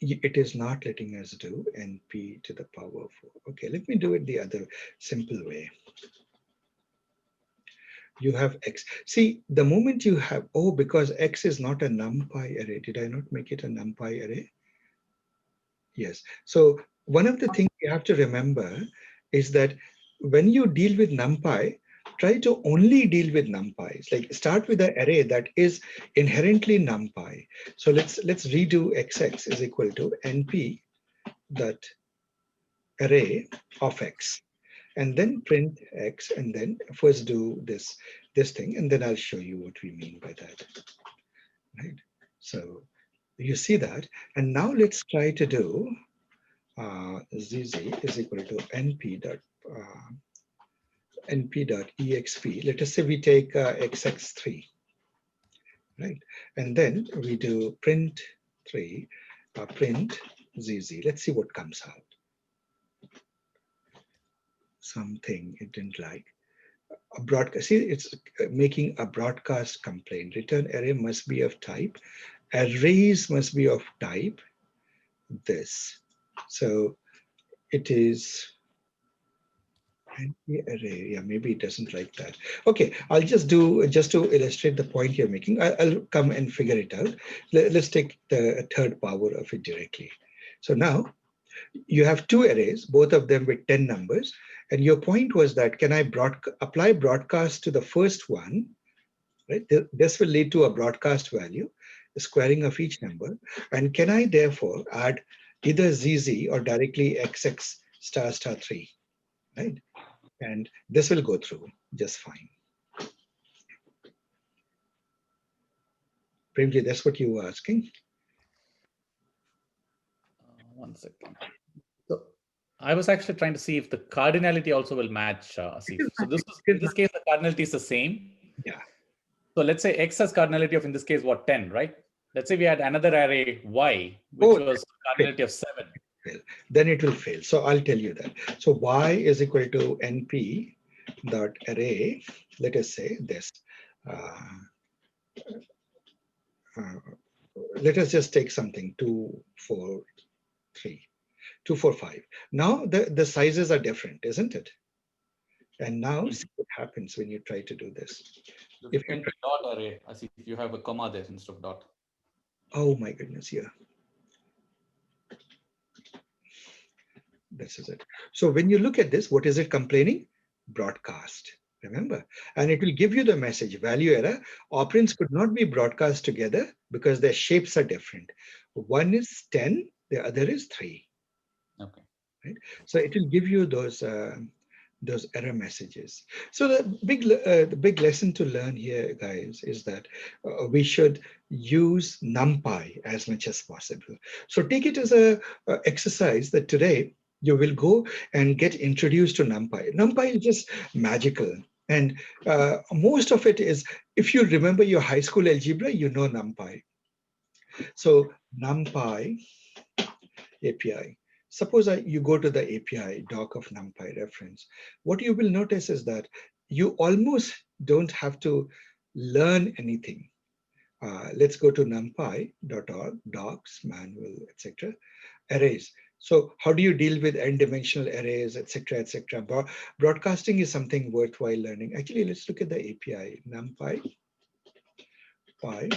It is not letting us do NP to the power 4. Okay, let me do it the other simple way. You have X. See, the moment you have, because X is not a NumPy array. Did I not make it a NumPy array? Yes. So one of the things you have to remember is that when you deal with NumPy, try to only deal with NumPy. Like start with an array that is inherently NumPy. So let's redo XX is equal to NP that array of X. And then print X, and then first do this thing, and then I'll show you what we mean by that, right? So you see that, and now let's try to do ZZ is equal to NP dot EXP. Let us say we take XX3, right? And then we do print 3, print ZZ. Let's see what comes out. Something it didn't like. A broadcast, see, it's making a broadcast complaint. Return array must be of type. Arrays must be of type this. So it is array. Yeah, maybe it doesn't like that. Okay, I'll just to illustrate the point you're making. I'll come and figure it out. Let's take the 3rd power of it directly. So now you have 2 arrays, both of them with 10 numbers. And your point was that, can I apply broadcast to the first one, right? This will lead to a broadcast value, the squaring of each number. And can I therefore add either ZZ or directly XX star star 3, right? And this will go through just fine. Premji, that's what you were asking. One second. So I was actually trying to see if the cardinality also will match, Asif. So in this case, the cardinality is the same. Yeah. So let's say X has cardinality of, in this case, what, 10, right? Let's say we had another array Y, which was cardinality of 7. Then it will fail. So I'll tell you that. So Y is equal to NP dot array. Let us say this. Let us just take something 2, 4, 3, 2, 4, 5. Now the sizes are different, isn't it? And now see what happens when you try to do this. If you dot array, as if you have a comma there instead of dot. Oh my goodness, yeah. This is it. So when you look at this, what is it complaining? Broadcast, remember? And it will give you the message, value error. Operands could not be broadcast together because their shapes are different. One is 10, the other is 3. Okay. Right? So it will give you those error messages. So the big lesson to learn here, guys, is that we should use NumPy as much as possible. So take it as a exercise that today you will go and get introduced to NumPy. NumPy is just magical. And most of it is, if you remember your high school algebra, you know NumPy. So NumPy API. Suppose you go to the API doc of NumPy reference. What you will notice is that you almost don't have to learn anything. Let's go to numpy.org, docs, manual, etc. Arrays. So how do you deal with n-dimensional arrays, etc., etc.? Broadcasting is something worthwhile learning. Actually, let's look at the API, NumPy, Py,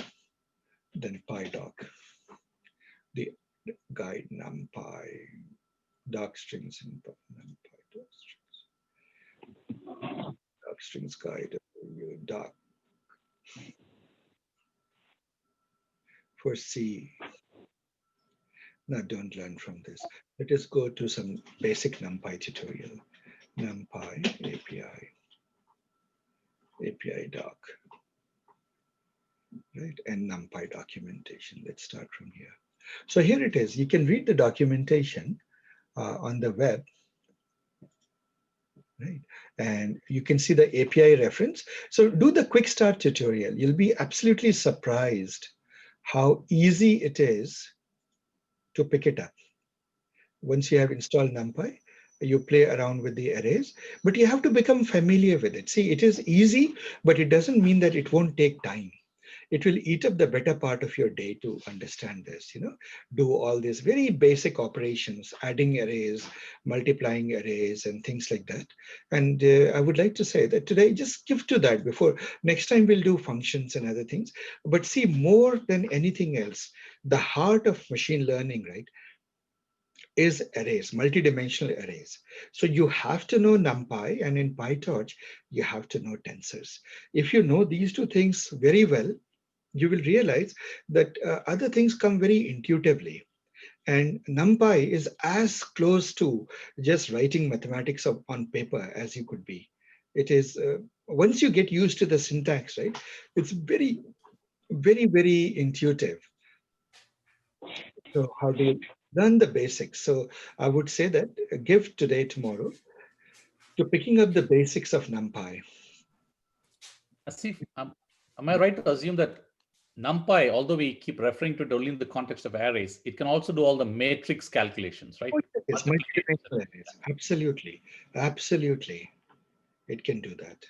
then PyDoc. The guide NumPy, doc strings and NumPy doc strings guide, doc for C. Now don't learn from this. Let us go to some basic NumPy tutorial. NumPy API doc, right? And NumPy documentation. Let's start from here. So here it is. You can read the documentation on the web, right? And you can see the API reference. So do the quick start tutorial. You'll be absolutely surprised how easy it is to pick it up. Once you have installed NumPy, you play around with the arrays, but you have to become familiar with it. See, it is easy, but it doesn't mean that it won't take time. It will eat up the better part of your day to understand this, do all these very basic operations, adding arrays, multiplying arrays, and things like that. And I would like to say that today, just give to that before next time we'll do functions and other things. But see, more than anything else, the heart of machine learning, right, is arrays, multidimensional arrays. So you have to know NumPy, and in PyTorch, you have to know tensors. If you know these two things very well, you will realize that other things come very intuitively. And NumPy is as close to just writing mathematics on paper as you could be. It is, once you get used to the syntax, right, it's very, very, very intuitive. So how do you learn the basics? So I would say that give today, tomorrow to picking up the basics of NumPy. Asif, am I right to assume that NumPy, although we keep referring to it only in the context of arrays, it can also do all the matrix calculations, right? Yes, multidimensional arrays. Absolutely, absolutely, it can do that.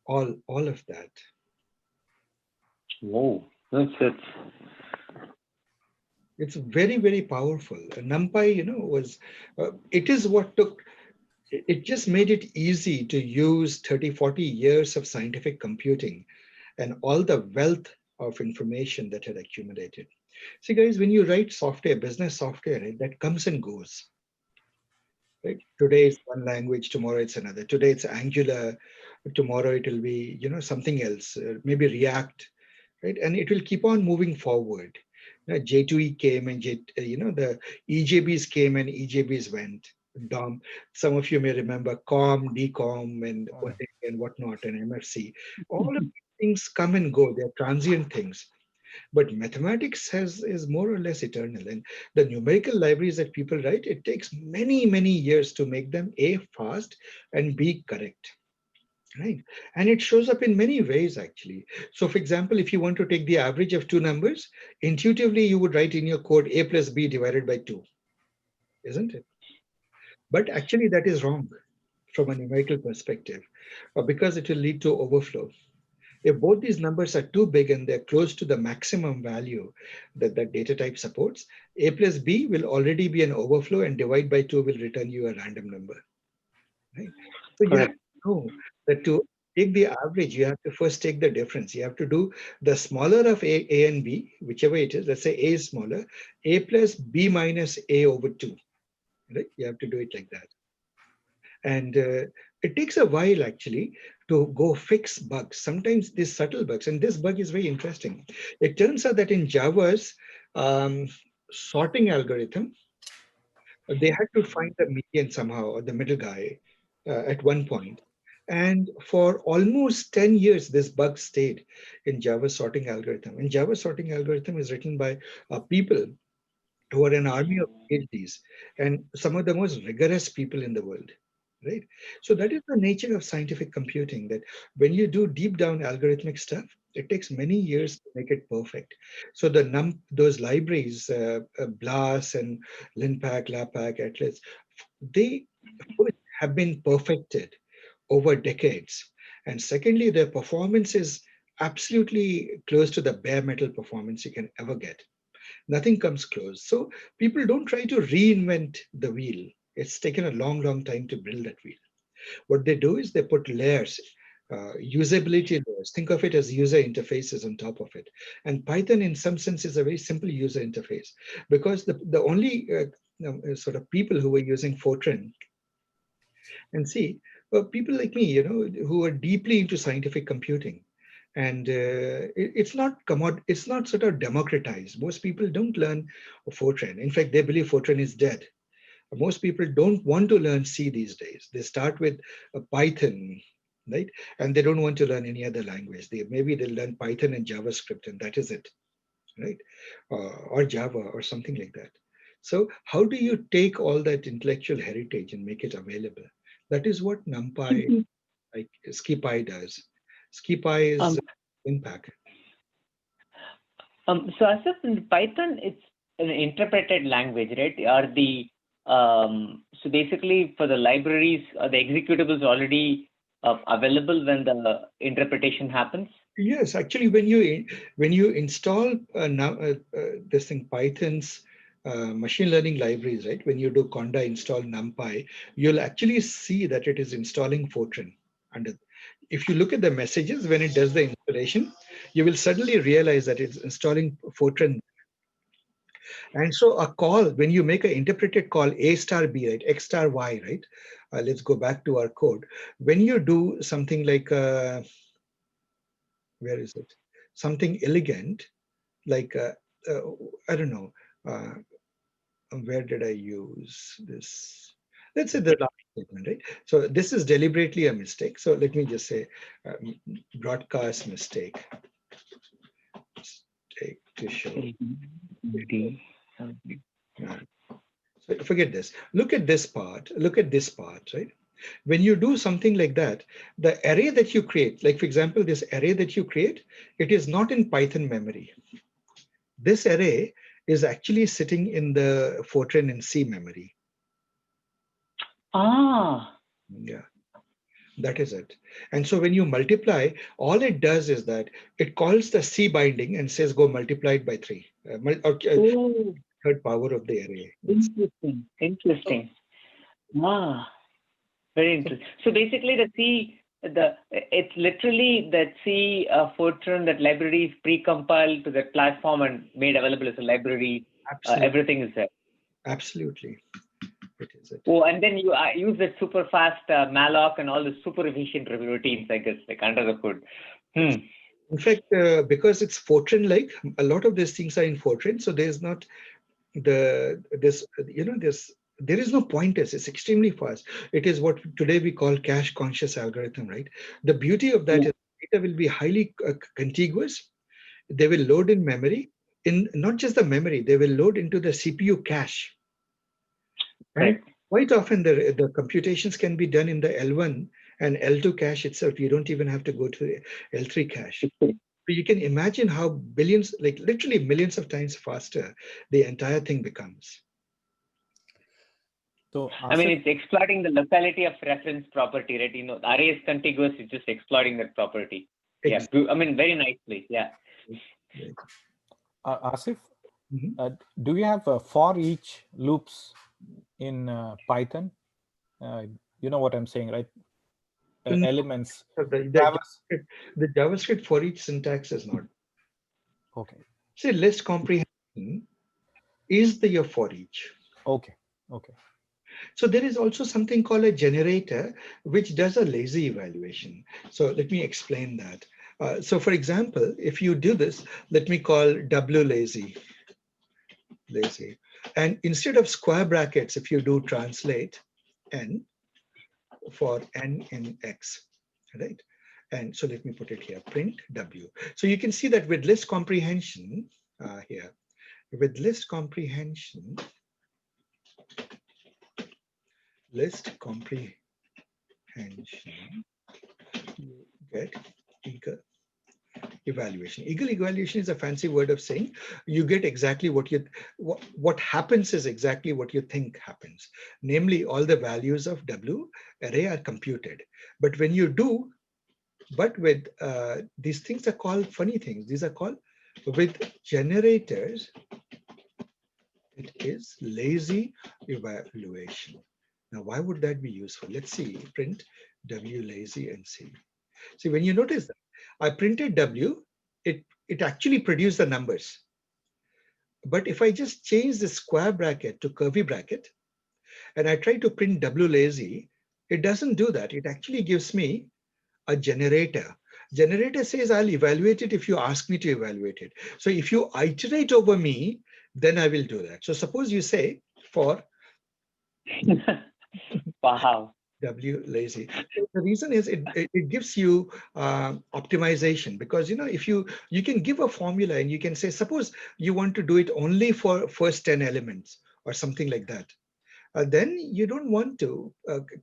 All of that. Whoa, that's it. It's very, very powerful. NumPy, was it is what took. It just made it easy to use 30, 40 years of scientific computing and all the wealth of information that had accumulated. See, guys, when you write software, business software, right, that comes and goes. Right? Today it's one language, tomorrow it's another. Today it's Angular, tomorrow it will be, something else, maybe React, right? And it will keep on moving forward. J2E came and the EJBs came and EJBs went. DOM, some of you may remember COM, DCOM, and whatnot, and MFC. All of these things come and go. They're transient things. But mathematics is more or less eternal. And the numerical libraries that people write, it takes many, many years to make them A, fast, and B, correct. Right. And it shows up in many ways, actually. So for example, if you want to take the average of two numbers, intuitively you would write in your code A plus B divided by 2, isn't it? But actually that is wrong from a numerical perspective, because it will lead to overflow. If both these numbers are too big and they're close to the maximum value that that data type supports, A plus B will already be an overflow, and divide by 2 will return you a random number. Right? So you have to know that to take the average, you have to first take the difference. You have to do the smaller of A and B, whichever it is. Let's say A is smaller, A plus B minus A over 2. Right? You have to do it like that. And it takes a while actually to go fix bugs. Sometimes these subtle bugs, and this bug is very interesting. It turns out that in Java's sorting algorithm, they had to find the median somehow, or the middle guy at one point. And for almost 10 years, this bug stayed in Java sorting algorithm. And Java sorting algorithm is written by people who are an army of PhDs and some of the most rigorous people in the world. Right. So that is the nature of scientific computing, that when you do deep down algorithmic stuff, it takes many years to make it perfect. So those libraries, BLAS and LinPack, LAPACK, Atlas, they have been perfected over decades. And secondly, their performance is absolutely close to the bare metal performance you can ever get. Nothing comes close. So people don't try to reinvent the wheel. It's taken a long, long time to build that wheel. What they do is they put layers, usability layers. Think of it as user interfaces on top of it. And Python, in some sense, is a very simple user interface, because the only sort of people who were using Fortran, and see, people like me, who are deeply into scientific computing. And it's not it's not sort of democratized. Most people don't learn Fortran. In fact, they believe Fortran is dead. Most people don't want to learn C these days. They start with Python, right? And they don't want to learn any other language. Maybe they'll learn Python and JavaScript, and that is it, right? Or Java or something like that. So how do you take all that intellectual heritage and make it available? That is what NumPy, like SciPy does. SciPy is impact. So as if in Python, it's an interpreted language, right? Are the so basically for the libraries, are the executables already available when the interpretation happens? Yes, actually, when you install this thing, Python's machine learning libraries, right? When you do conda install NumPy, you'll actually see that it is installing Fortran. If you look at the messages when it does the installation, you will suddenly realize that it's installing Fortran. And so a call, when you make an interpreted call A star B, right, X star Y, right? Let's go back to our code. When you do something like, where is it? Something elegant, like, I don't know, where did I use this? Let's say the last statement, right? So this is deliberately a mistake. So let me just say broadcast mistake. Mistake to show. So forget this. Look at this part. Look at this part, right? When you do something like that, the array that you create, like for example, this array that you create, it is not in Python memory. This array is actually sitting in the Fortran and C memory. Yeah, that is it. And so when you multiply, all it does is that it calls the C binding and says go multiply it by 3. Third power of the array. Interesting. Very interesting. So basically the C, it's literally that C Fortran, that library is pre-compiled to that platform and made available as a library. Everything is there. Absolutely. It is it. Oh, and then you use that super fast malloc and all the super efficient routines, I guess, like under the hood. In fact, because it's Fortran-like, a lot of these things are in Fortran, so there's not there is no pointers. It's extremely fast. It is what today we call cache conscious algorithm, right? The beauty of that is data will be highly contiguous. They will load in memory, in not just the memory, they will load into the CPU cache. And quite often the computations can be done in the L1 and L2 cache itself. You don't even have to go to the L3 cache. But you can imagine how billions, like literally millions of times faster the entire thing becomes. So I mean, it's exploiting the locality of reference property, right? You know, the array is contiguous, it's just exploiting that property. Exactly. Yeah, I mean, very nicely. Yeah. Asif, do you have for each loops in Python? You know what I'm saying, right? Elements. The JavaScript for each syntax is not. Okay. Say list comprehension is your for each. Okay. Okay. So there is also something called a generator, which does a lazy evaluation. So let me explain that. So for example, if you do this, let me call W lazy. And instead of square brackets, if you do translate N for N in X, right? And so let me put it here, print W. So you can see that with list comprehension here, with list comprehension, you get eager evaluation. Eager evaluation is a fancy word of saying you get exactly what happens is exactly what you think happens. Namely, all the values of W array are computed. But when you do, with these things are called funny things. These are called with generators. It is lazy evaluation. Now, why would that be useful? Let's see, print W lazy and see. See, when you notice that I printed W, it actually produced the numbers. But if I just change the square bracket to curvy bracket, and I try to print W lazy, it doesn't do that. It actually gives me a generator. Generator says I'll evaluate it if you ask me to evaluate it. So if you iterate over me, then I will do that. So suppose you say for wow. W lazy. The reason is it gives you optimization, because if you can give a formula and you can say, suppose you want to do it only for first 10 elements or something like that. Then you don't want to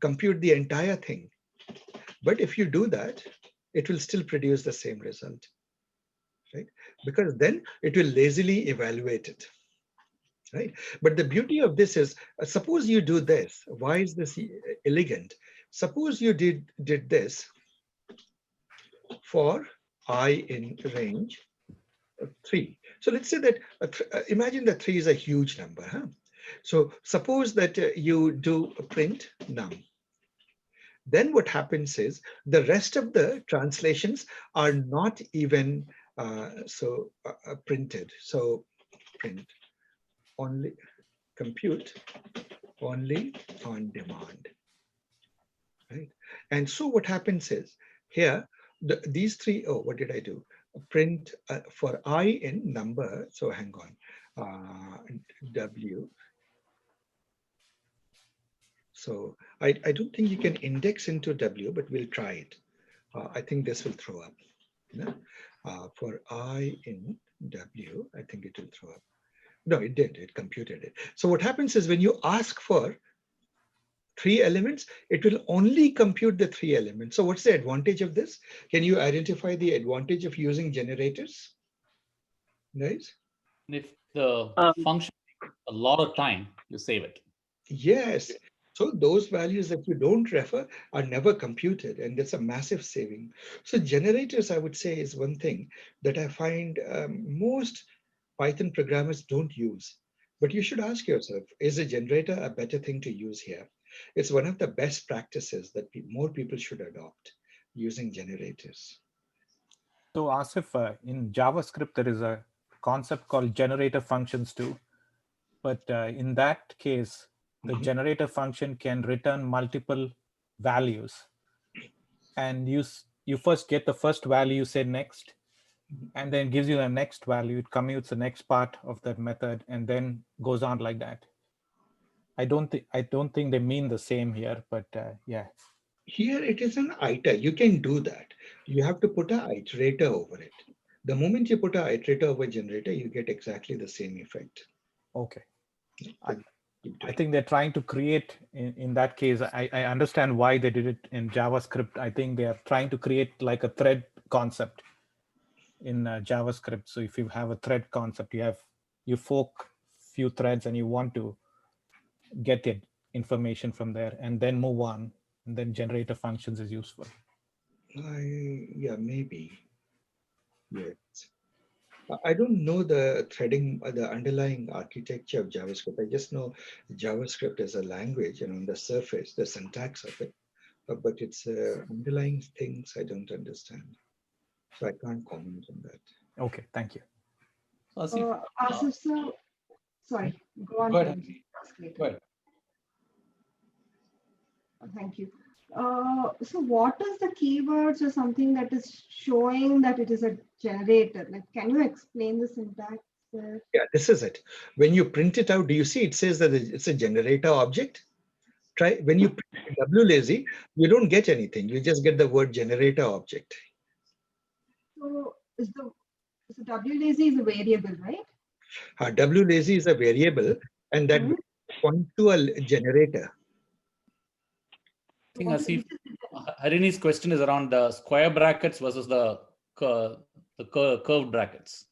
compute the entire thing. But if you do that, it will still produce the same result, right? Because then it will lazily evaluate it. Right? But the beauty of this is, suppose you do this. Why is this elegant? Suppose you did this for I in range 3. So let's say that, imagine that 3 is a huge number. Huh? So suppose that you do a print num. Then what happens is the rest of the translations are not even printed. So print only, compute only on demand, right? And so what happens is here, these three, what did I do? Print for I in number, so hang on, W. So I don't think you can index into W, but we'll try it. I think this will throw up. For I in W, I think it will throw up. No, it did, it computed it. So what happens is when you ask for 3 elements, it will only compute the 3 elements. So what's the advantage of this? Can you identify the advantage of using generators? Guys? If the function takes a lot of time, you save it. Yes. So those values that you don't refer are never computed, and that's a massive saving. So generators, I would say, is one thing that I find most Python programmers don't use. But you should ask yourself, is a generator a better thing to use here? It's one of the best practices that more people should adopt, using generators. So Asif, in JavaScript, there is a concept called generator functions too. But in that case, the generator function can return multiple values. And you first get the first value, say next, and then gives you the next value. It commutes the next part of that method and then goes on like that. I don't think they mean the same here, but yeah. Here it is an iter. You can do that. You have to put a iterator over it. The moment you put a iterator over generator, you get exactly the same effect. Okay. But I think they're trying to create, in that case, I understand why they did it in JavaScript. I think they are trying to create like a thread concept in JavaScript. So if you have a thread concept, you fork few threads and you want to get the information from there and then move on, and then generator functions is useful. yeah, maybe. Yes. I don't know the threading, the underlying architecture of JavaScript. I just know JavaScript as a language, and on the surface, the syntax of it, but its underlying things I don't understand. So I can't comment on that. Okay, thank you. Asif, sir, sorry, go on. Go ahead. Go ahead. Thank you. So what is the keywords or something that is showing that it is a generator? Like, can you explain the syntax? Yeah, this is it. When you print it out, do you see it says that it's a generator object? Try when you print wlazy, you don't get anything. You just get the word generator object. So wlazy is a variable, right? Wlazy is a variable, and that points to a generator. I think Asif, Harini's question is around the square brackets versus the curved brackets.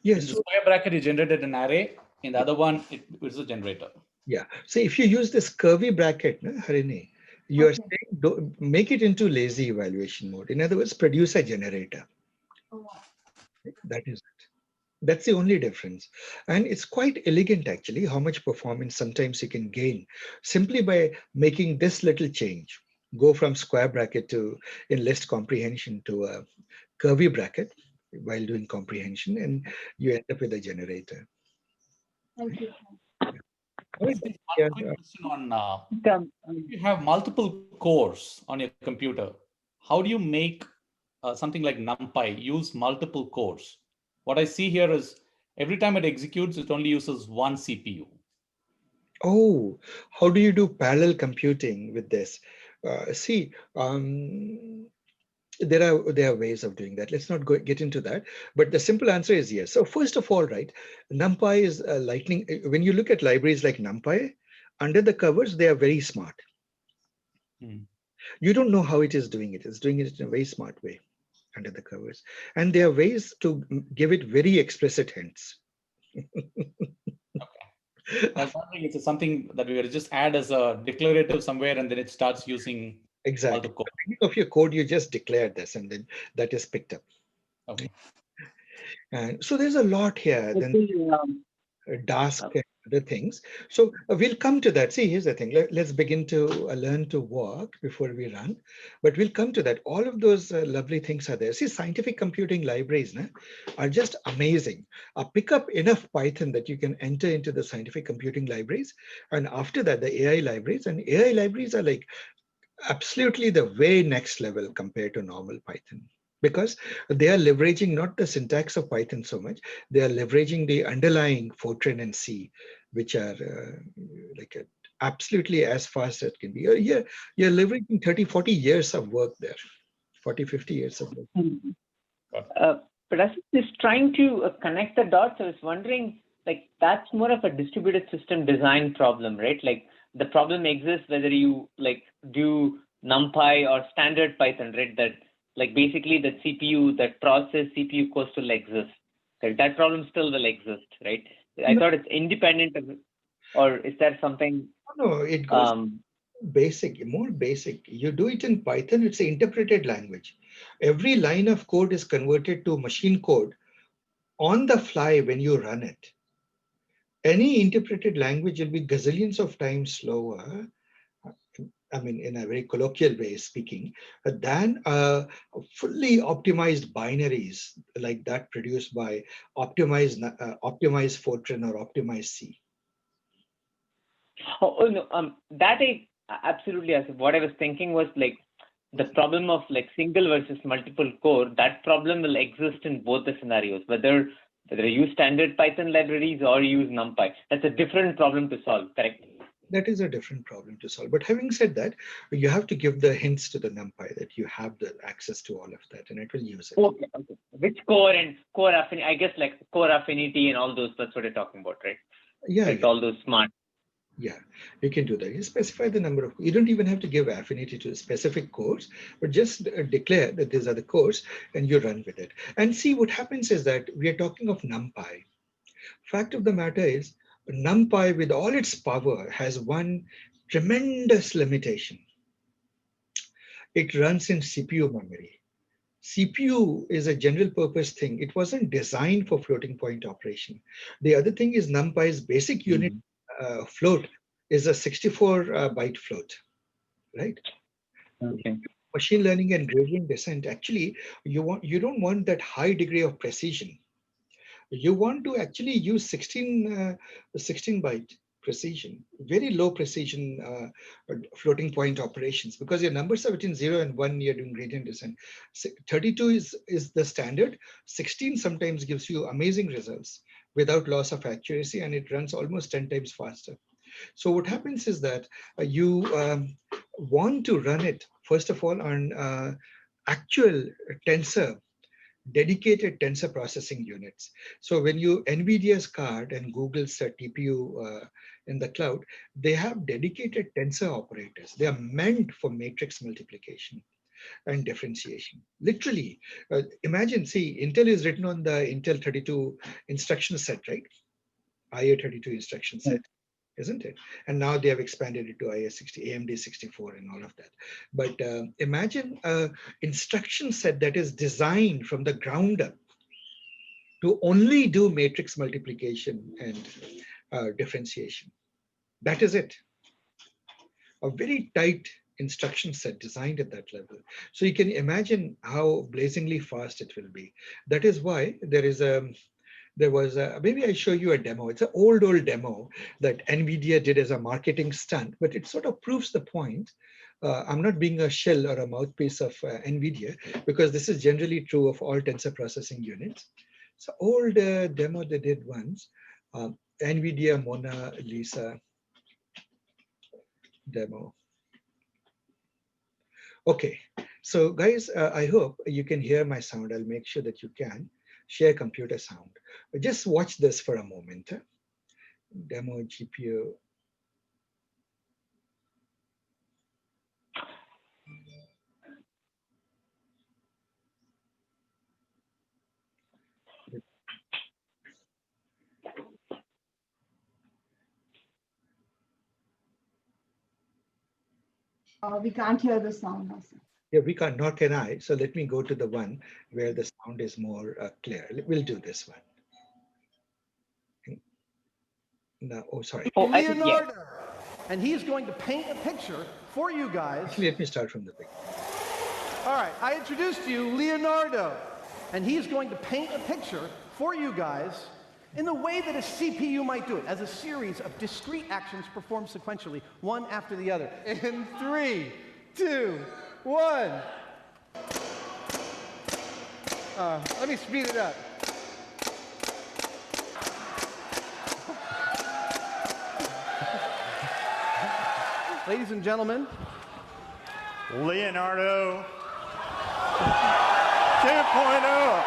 Yes. In the square bracket, you generated an array. In the other one, it is a generator. Yeah. So if you use this curvy bracket, Harini, you are saying make it into lazy evaluation mode. In other words, produce a generator. Oh. That is it. That's the only difference. And it's quite elegant, actually, how much performance sometimes you can gain simply by making this little change. Go from square bracket in list comprehension to a curvy bracket while doing comprehension, and you end up with a generator. Thank you. One quick question on if you have multiple cores on your computer, how do you make something like NumPy use multiple cores? What I see here is every time it executes, it only uses one CPU. Oh, how do you do parallel computing with this? There are ways of doing that. Let's not get into that. But the simple answer is yes. So first of all, right, NumPy is lightning. When you look at libraries like NumPy, under the covers, they are very smart. You don't know how it is doing it. It's doing it in a very smart way under the covers. And there are ways to give it very explicit hints. I was wondering if it's something that we will just add as a declarative somewhere and then it starts using exactly. all the code. At the beginning of your code, you just declare this and then that is picked up. Okay. And so there's a lot here. Then Dask and other things. So we'll come to that. See, here's the thing. Let's begin to learn to walk before we run. But we'll come to that. All of those lovely things are there. See, scientific computing libraries are just amazing. Pick up enough Python that you can enter into the scientific computing libraries. And after that, the AI libraries. And AI libraries are like absolutely the way next level compared to normal Python. Because they are leveraging not the syntax of Python so much, they are leveraging the underlying Fortran and C, which are absolutely as fast as it can be. You're leveraging 30, 40 years of work there, 40, 50 years of work. But as it's trying to connect the dots, I was wondering, like, that's more of a distributed system design problem, right? Like, the problem exists whether you do NumPy or standard Python, right? That like basically that CPU, that process CPU core still exists. Right? That problem still will exist, right? I thought it's independent of it, or is there something? No, it goes more basic. You do it in Python, it's an interpreted language. Every line of code is converted to machine code on the fly when you run it. Any interpreted language will be gazillions of times slower, I mean, in a very colloquial way speaking, than fully optimized binaries like that produced by optimized Fortran or optimized C. Oh no, that I absolutely. What I was thinking was like the problem of like single versus multiple core, that problem will exist in both the scenarios, whether you use standard Python libraries or use NumPy. That's a different problem to solve, correct? That is a different problem to solve. But having said that, you have to give the hints to the NumPy that you have the access to all of that, and it will use it. Okay. Which core and core affinity? I guess like core affinity and all those. That's what you're talking about, right? Yeah. Like all those smart. Yeah, you can do that. You specify the number of. You don't even have to give affinity to a specific cores, but just declare that these are the cores, and you run with it. And see what happens is that we are talking of NumPy. Fact of the matter is, NumPy with all its power has one tremendous limitation. It runs in CPU memory. CPU is a general purpose thing. It wasn't designed for floating point operation. The other thing is NumPy's basic unit float is a 64-byte float, right? Okay. Machine learning and gradient descent, actually, you don't want that high degree of precision. You want to actually use 16-byte precision, very low precision floating point operations, because your numbers are between 0 and 1, you're doing gradient descent. 32 is the standard. 16 sometimes gives you amazing results without loss of accuracy, and it runs almost 10 times faster. So what happens is that you want to run it, first of all, on actual tensor, dedicated tensor processing units. So when you NVIDIA's card and Google's TPU in the cloud, they have dedicated tensor operators. They are meant for matrix multiplication and differentiation. Literally, imagine, see, Intel is written on the Intel 32 instruction set, right? IA32 instruction set, isn't it? And now they have expanded it to IA60, AMD 64 and all of that. But imagine an instruction set that is designed from the ground up to only do matrix multiplication and differentiation. That is it. A very tight instruction set designed at that level. So you can imagine how blazingly fast it will be. That is why there was maybe I show you a demo. It's an old demo that NVIDIA did as a marketing stunt, but it sort of proves the point. I'm not being a shell or a mouthpiece of NVIDIA, because this is generally true of all tensor processing units. It's an old demo they did once, NVIDIA Mona Lisa demo. Okay, so guys, I hope you can hear my sound. I'll make sure that you can share computer sound. Just watch this for a moment. Demo GPU. We can't hear the sound now, sir. Yeah, we can't, nor can I. So let me go to the one where the sound is more clear. We'll do this one. No, oh, sorry. Oh, Leonardo, and he's going to paint a picture for you guys. Actually, let me start from the beginning. All right, I introduced to you Leonardo, and he's going to paint a picture for you guys in the way that a CPU might do it, as a series of discrete actions performed sequentially, one after the other. In 3, 2, 1. Let me speed it up. Ladies and gentlemen, Leonardo 2.0.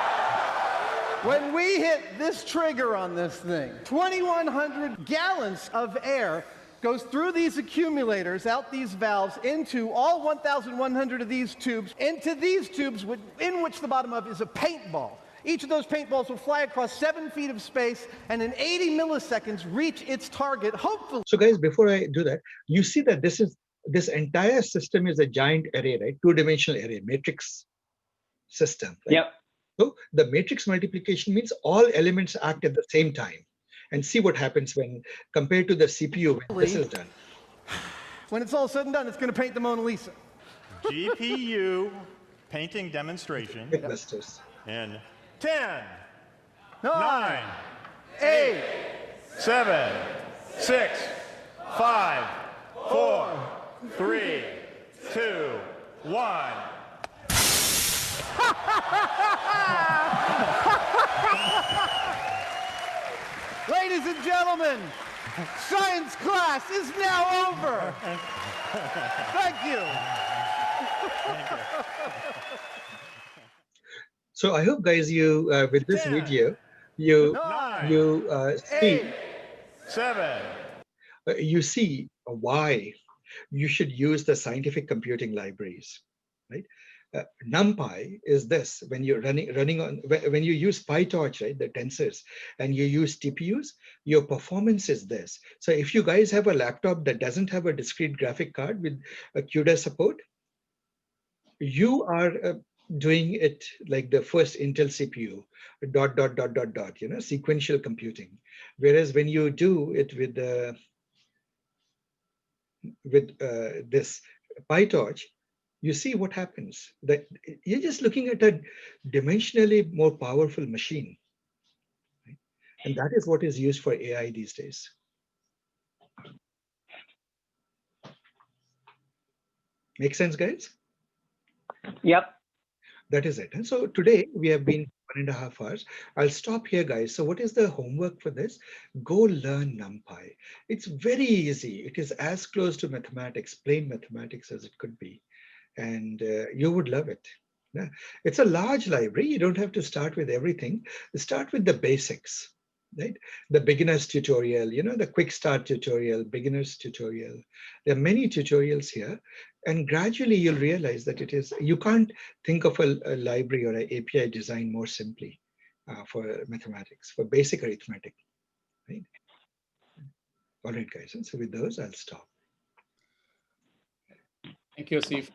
When we hit this trigger on this thing, 2,100 gallons of air goes through these accumulators, out these valves, into all 1,100 of these tubes, into these tubes in which the bottom of is a paintball. Each of those paintballs will fly across 7 feet of space and in 80 milliseconds reach its target, hopefully. So guys, before I do that, you see that this entire system is a giant array, right? Two-dimensional array, matrix system. Right? Yep. So the matrix multiplication means all elements act at the same time. And see what happens when compared to the CPU when this is done. When it's all said and done, it's going to paint the Mona Lisa. GPU painting demonstration. Mythbusters. In 10, 9, 8, 7, 6, 5, 4, 3, 2, 1. Ladies and gentlemen, science class is now over. Thank you. So I hope, guys, you with this 10, video, you 9, see 8, 7. You see why you should use the scientific computing libraries, right? NumPy is this: when you're running on when you use PyTorch, right, the tensors, and you use TPUs, your performance is this. So if you guys have a laptop that doesn't have a discrete graphic card with a CUDA support, you are doing it like the first Intel CPU, dot, dot, dot, dot, dot, sequential computing. Whereas when you do it with this PyTorch, you see what happens. That you're just looking at a dimensionally more powerful machine. Right? And that is what is used for AI these days. Make sense, guys? Yep. That is it. And so today we have been 1.5 hours. I'll stop here, guys. So what is the homework for this? Go learn NumPy. It's very easy. It is as close to mathematics, plain mathematics, as it could be. And you would love it. Yeah. It's a large library. You don't have to start with everything. Start with the basics, right? The beginner's tutorial, the quick start tutorial, beginner's tutorial. There are many tutorials here. And gradually you'll realize that you can't think of a library or an API design more simply for mathematics, for basic arithmetic, right? All right, guys. And so with those, I'll stop. Thank you, Asif.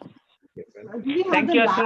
Do we have Thank the you, lab Asif.